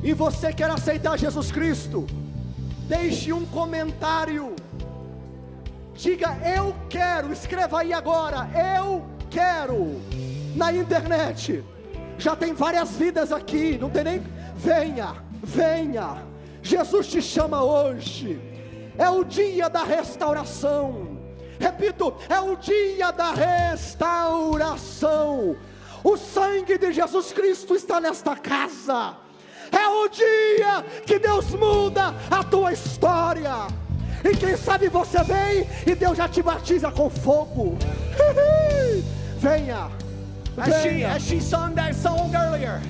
e você quer aceitar Jesus Cristo, deixe um comentário. Diga, eu quero. Escreva aí agora, eu quero. Na internet. Já tem várias vidas aqui, não tem nem... Venha, venha. Jesus te chama hoje. É o dia da restauração. Repito, é o dia da restauração. O sangue de Jesus Cristo está nesta casa. É o dia que Deus muda a tua história. E quem sabe você vem e Deus já te batiza com fogo. Venha, venha. As she sung that song earlier,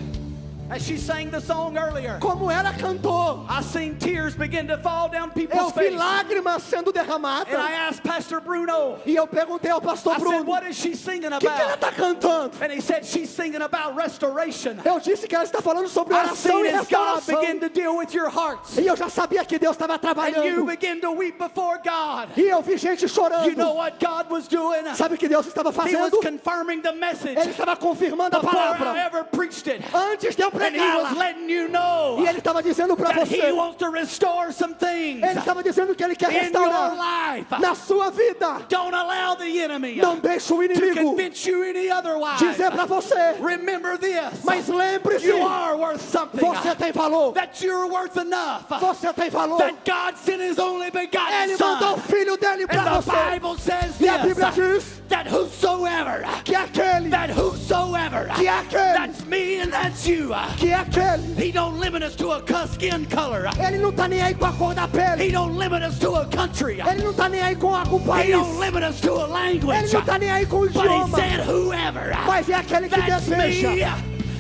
As she sang the song earlier, como ela cantou, I seen tears begin to fall down eu people's vi faces. lágrimas sendo And I derramadas. asked Pastor Bruno, E eu perguntei ao pastor I said, Bruno, what is she singing o que ela about? está cantando? And he said, she's singing about restoration. Eu disse que ela está falando sobre I oração seen e as God restauração. begin to deal with your hearts. E eu já sabia que Deus estava And you trabalhando. begin to weep before God. E eu vi gente chorando. You know what God was doing? Sabe o que Deus estava He was fazendo? confirming the message Ele estava confirmando a before I palavra ever preached it. antes de eu And he was pregá-la. letting you know E ele estava dizendo para that he você. wants to restore some things Ele estava dizendo que ele quer in your restaurar life. na sua vida. Don't allow the enemy Não deixe o to inimigo convince you any otherwise. dizer para você. Remember this. Mas lembre-se, You are worth something. você tem valor. That you're worth enough. Você tem valor. That God sent His only begotten Ele mandou o Son. filho dele And para the você. Bible says E a Bíblia this. diz That whosoever. que aquele, That whosoever. que aquele, That's me and that's you. que aquele, He don't limit us to a skin color. ele não está nem aí com a cor da pele. He don't limit us to a country. Ele não está nem aí com o He país. don't limit us to a Ele language. não está nem aí com o But He idioma. said whoever. Mas é aquele que That's deseja. me. É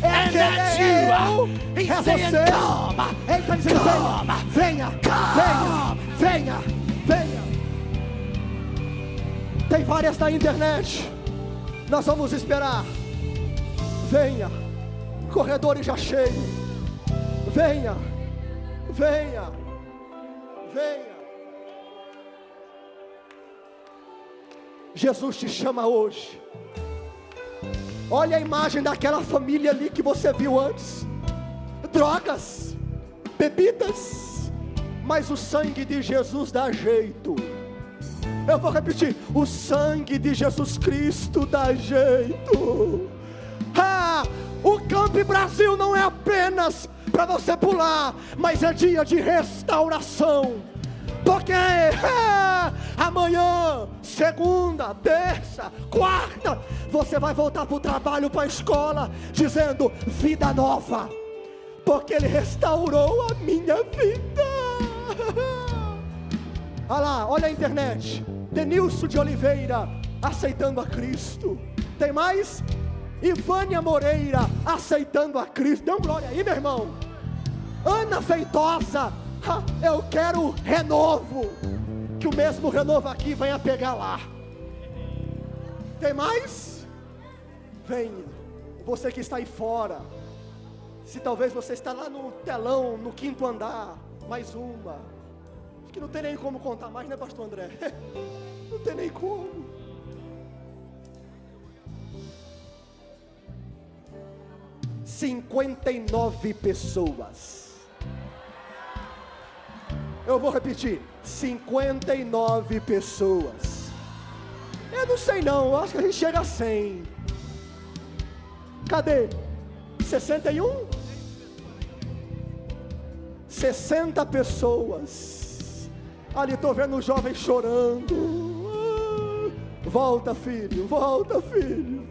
And that's aquele eu. you. He's É saying, você. come. Ele está dizendo, Come. venha, venha, venha, venha. Tem várias na internet. Nós vamos esperar. Venha. Corredores já cheios. Venha. Venha. Venha. Jesus te chama hoje. Olha a imagem daquela família ali que você viu antes. Drogas, bebidas, mas o sangue de Jesus dá jeito. Eu vou repetir, o sangue de Jesus Cristo dá jeito. O Camp Brasil não é apenas para você pular, mas é dia de restauração. Porque amanhã, segunda, terça, quarta, você vai voltar para o trabalho, para a escola, dizendo vida nova. Porque Ele restaurou a minha vida. Olha lá, olha a internet. Denilson de Oliveira aceitando a Cristo. Tem mais? Ivânia Moreira aceitando a Cristo. Dê uma glória aí, meu irmão. Ana Feitosa, eu quero renovo. Que o mesmo renovo aqui venha pegar lá. Tem mais? Venha. Você que está aí fora. Se talvez você está lá no telão, no 5º andar. Mais uma. Acho que não tem nem como contar mais, né, pastor André? Não tem nem como. $59 pessoas. Eu vou repetir, 59 pessoas. Eu não sei não, eu acho que a gente chega a 100. Cadê? 61? 60 pessoas. Ali estou vendo um jovem chorando. Volta, filho, volta, filho.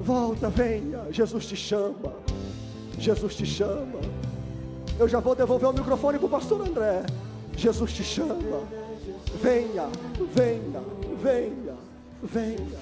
Volta, venha, Jesus te chama. Jesus te chama. Eu já vou devolver o microfone para o pastor André. Jesus te chama. Venha, venha, venha, venha.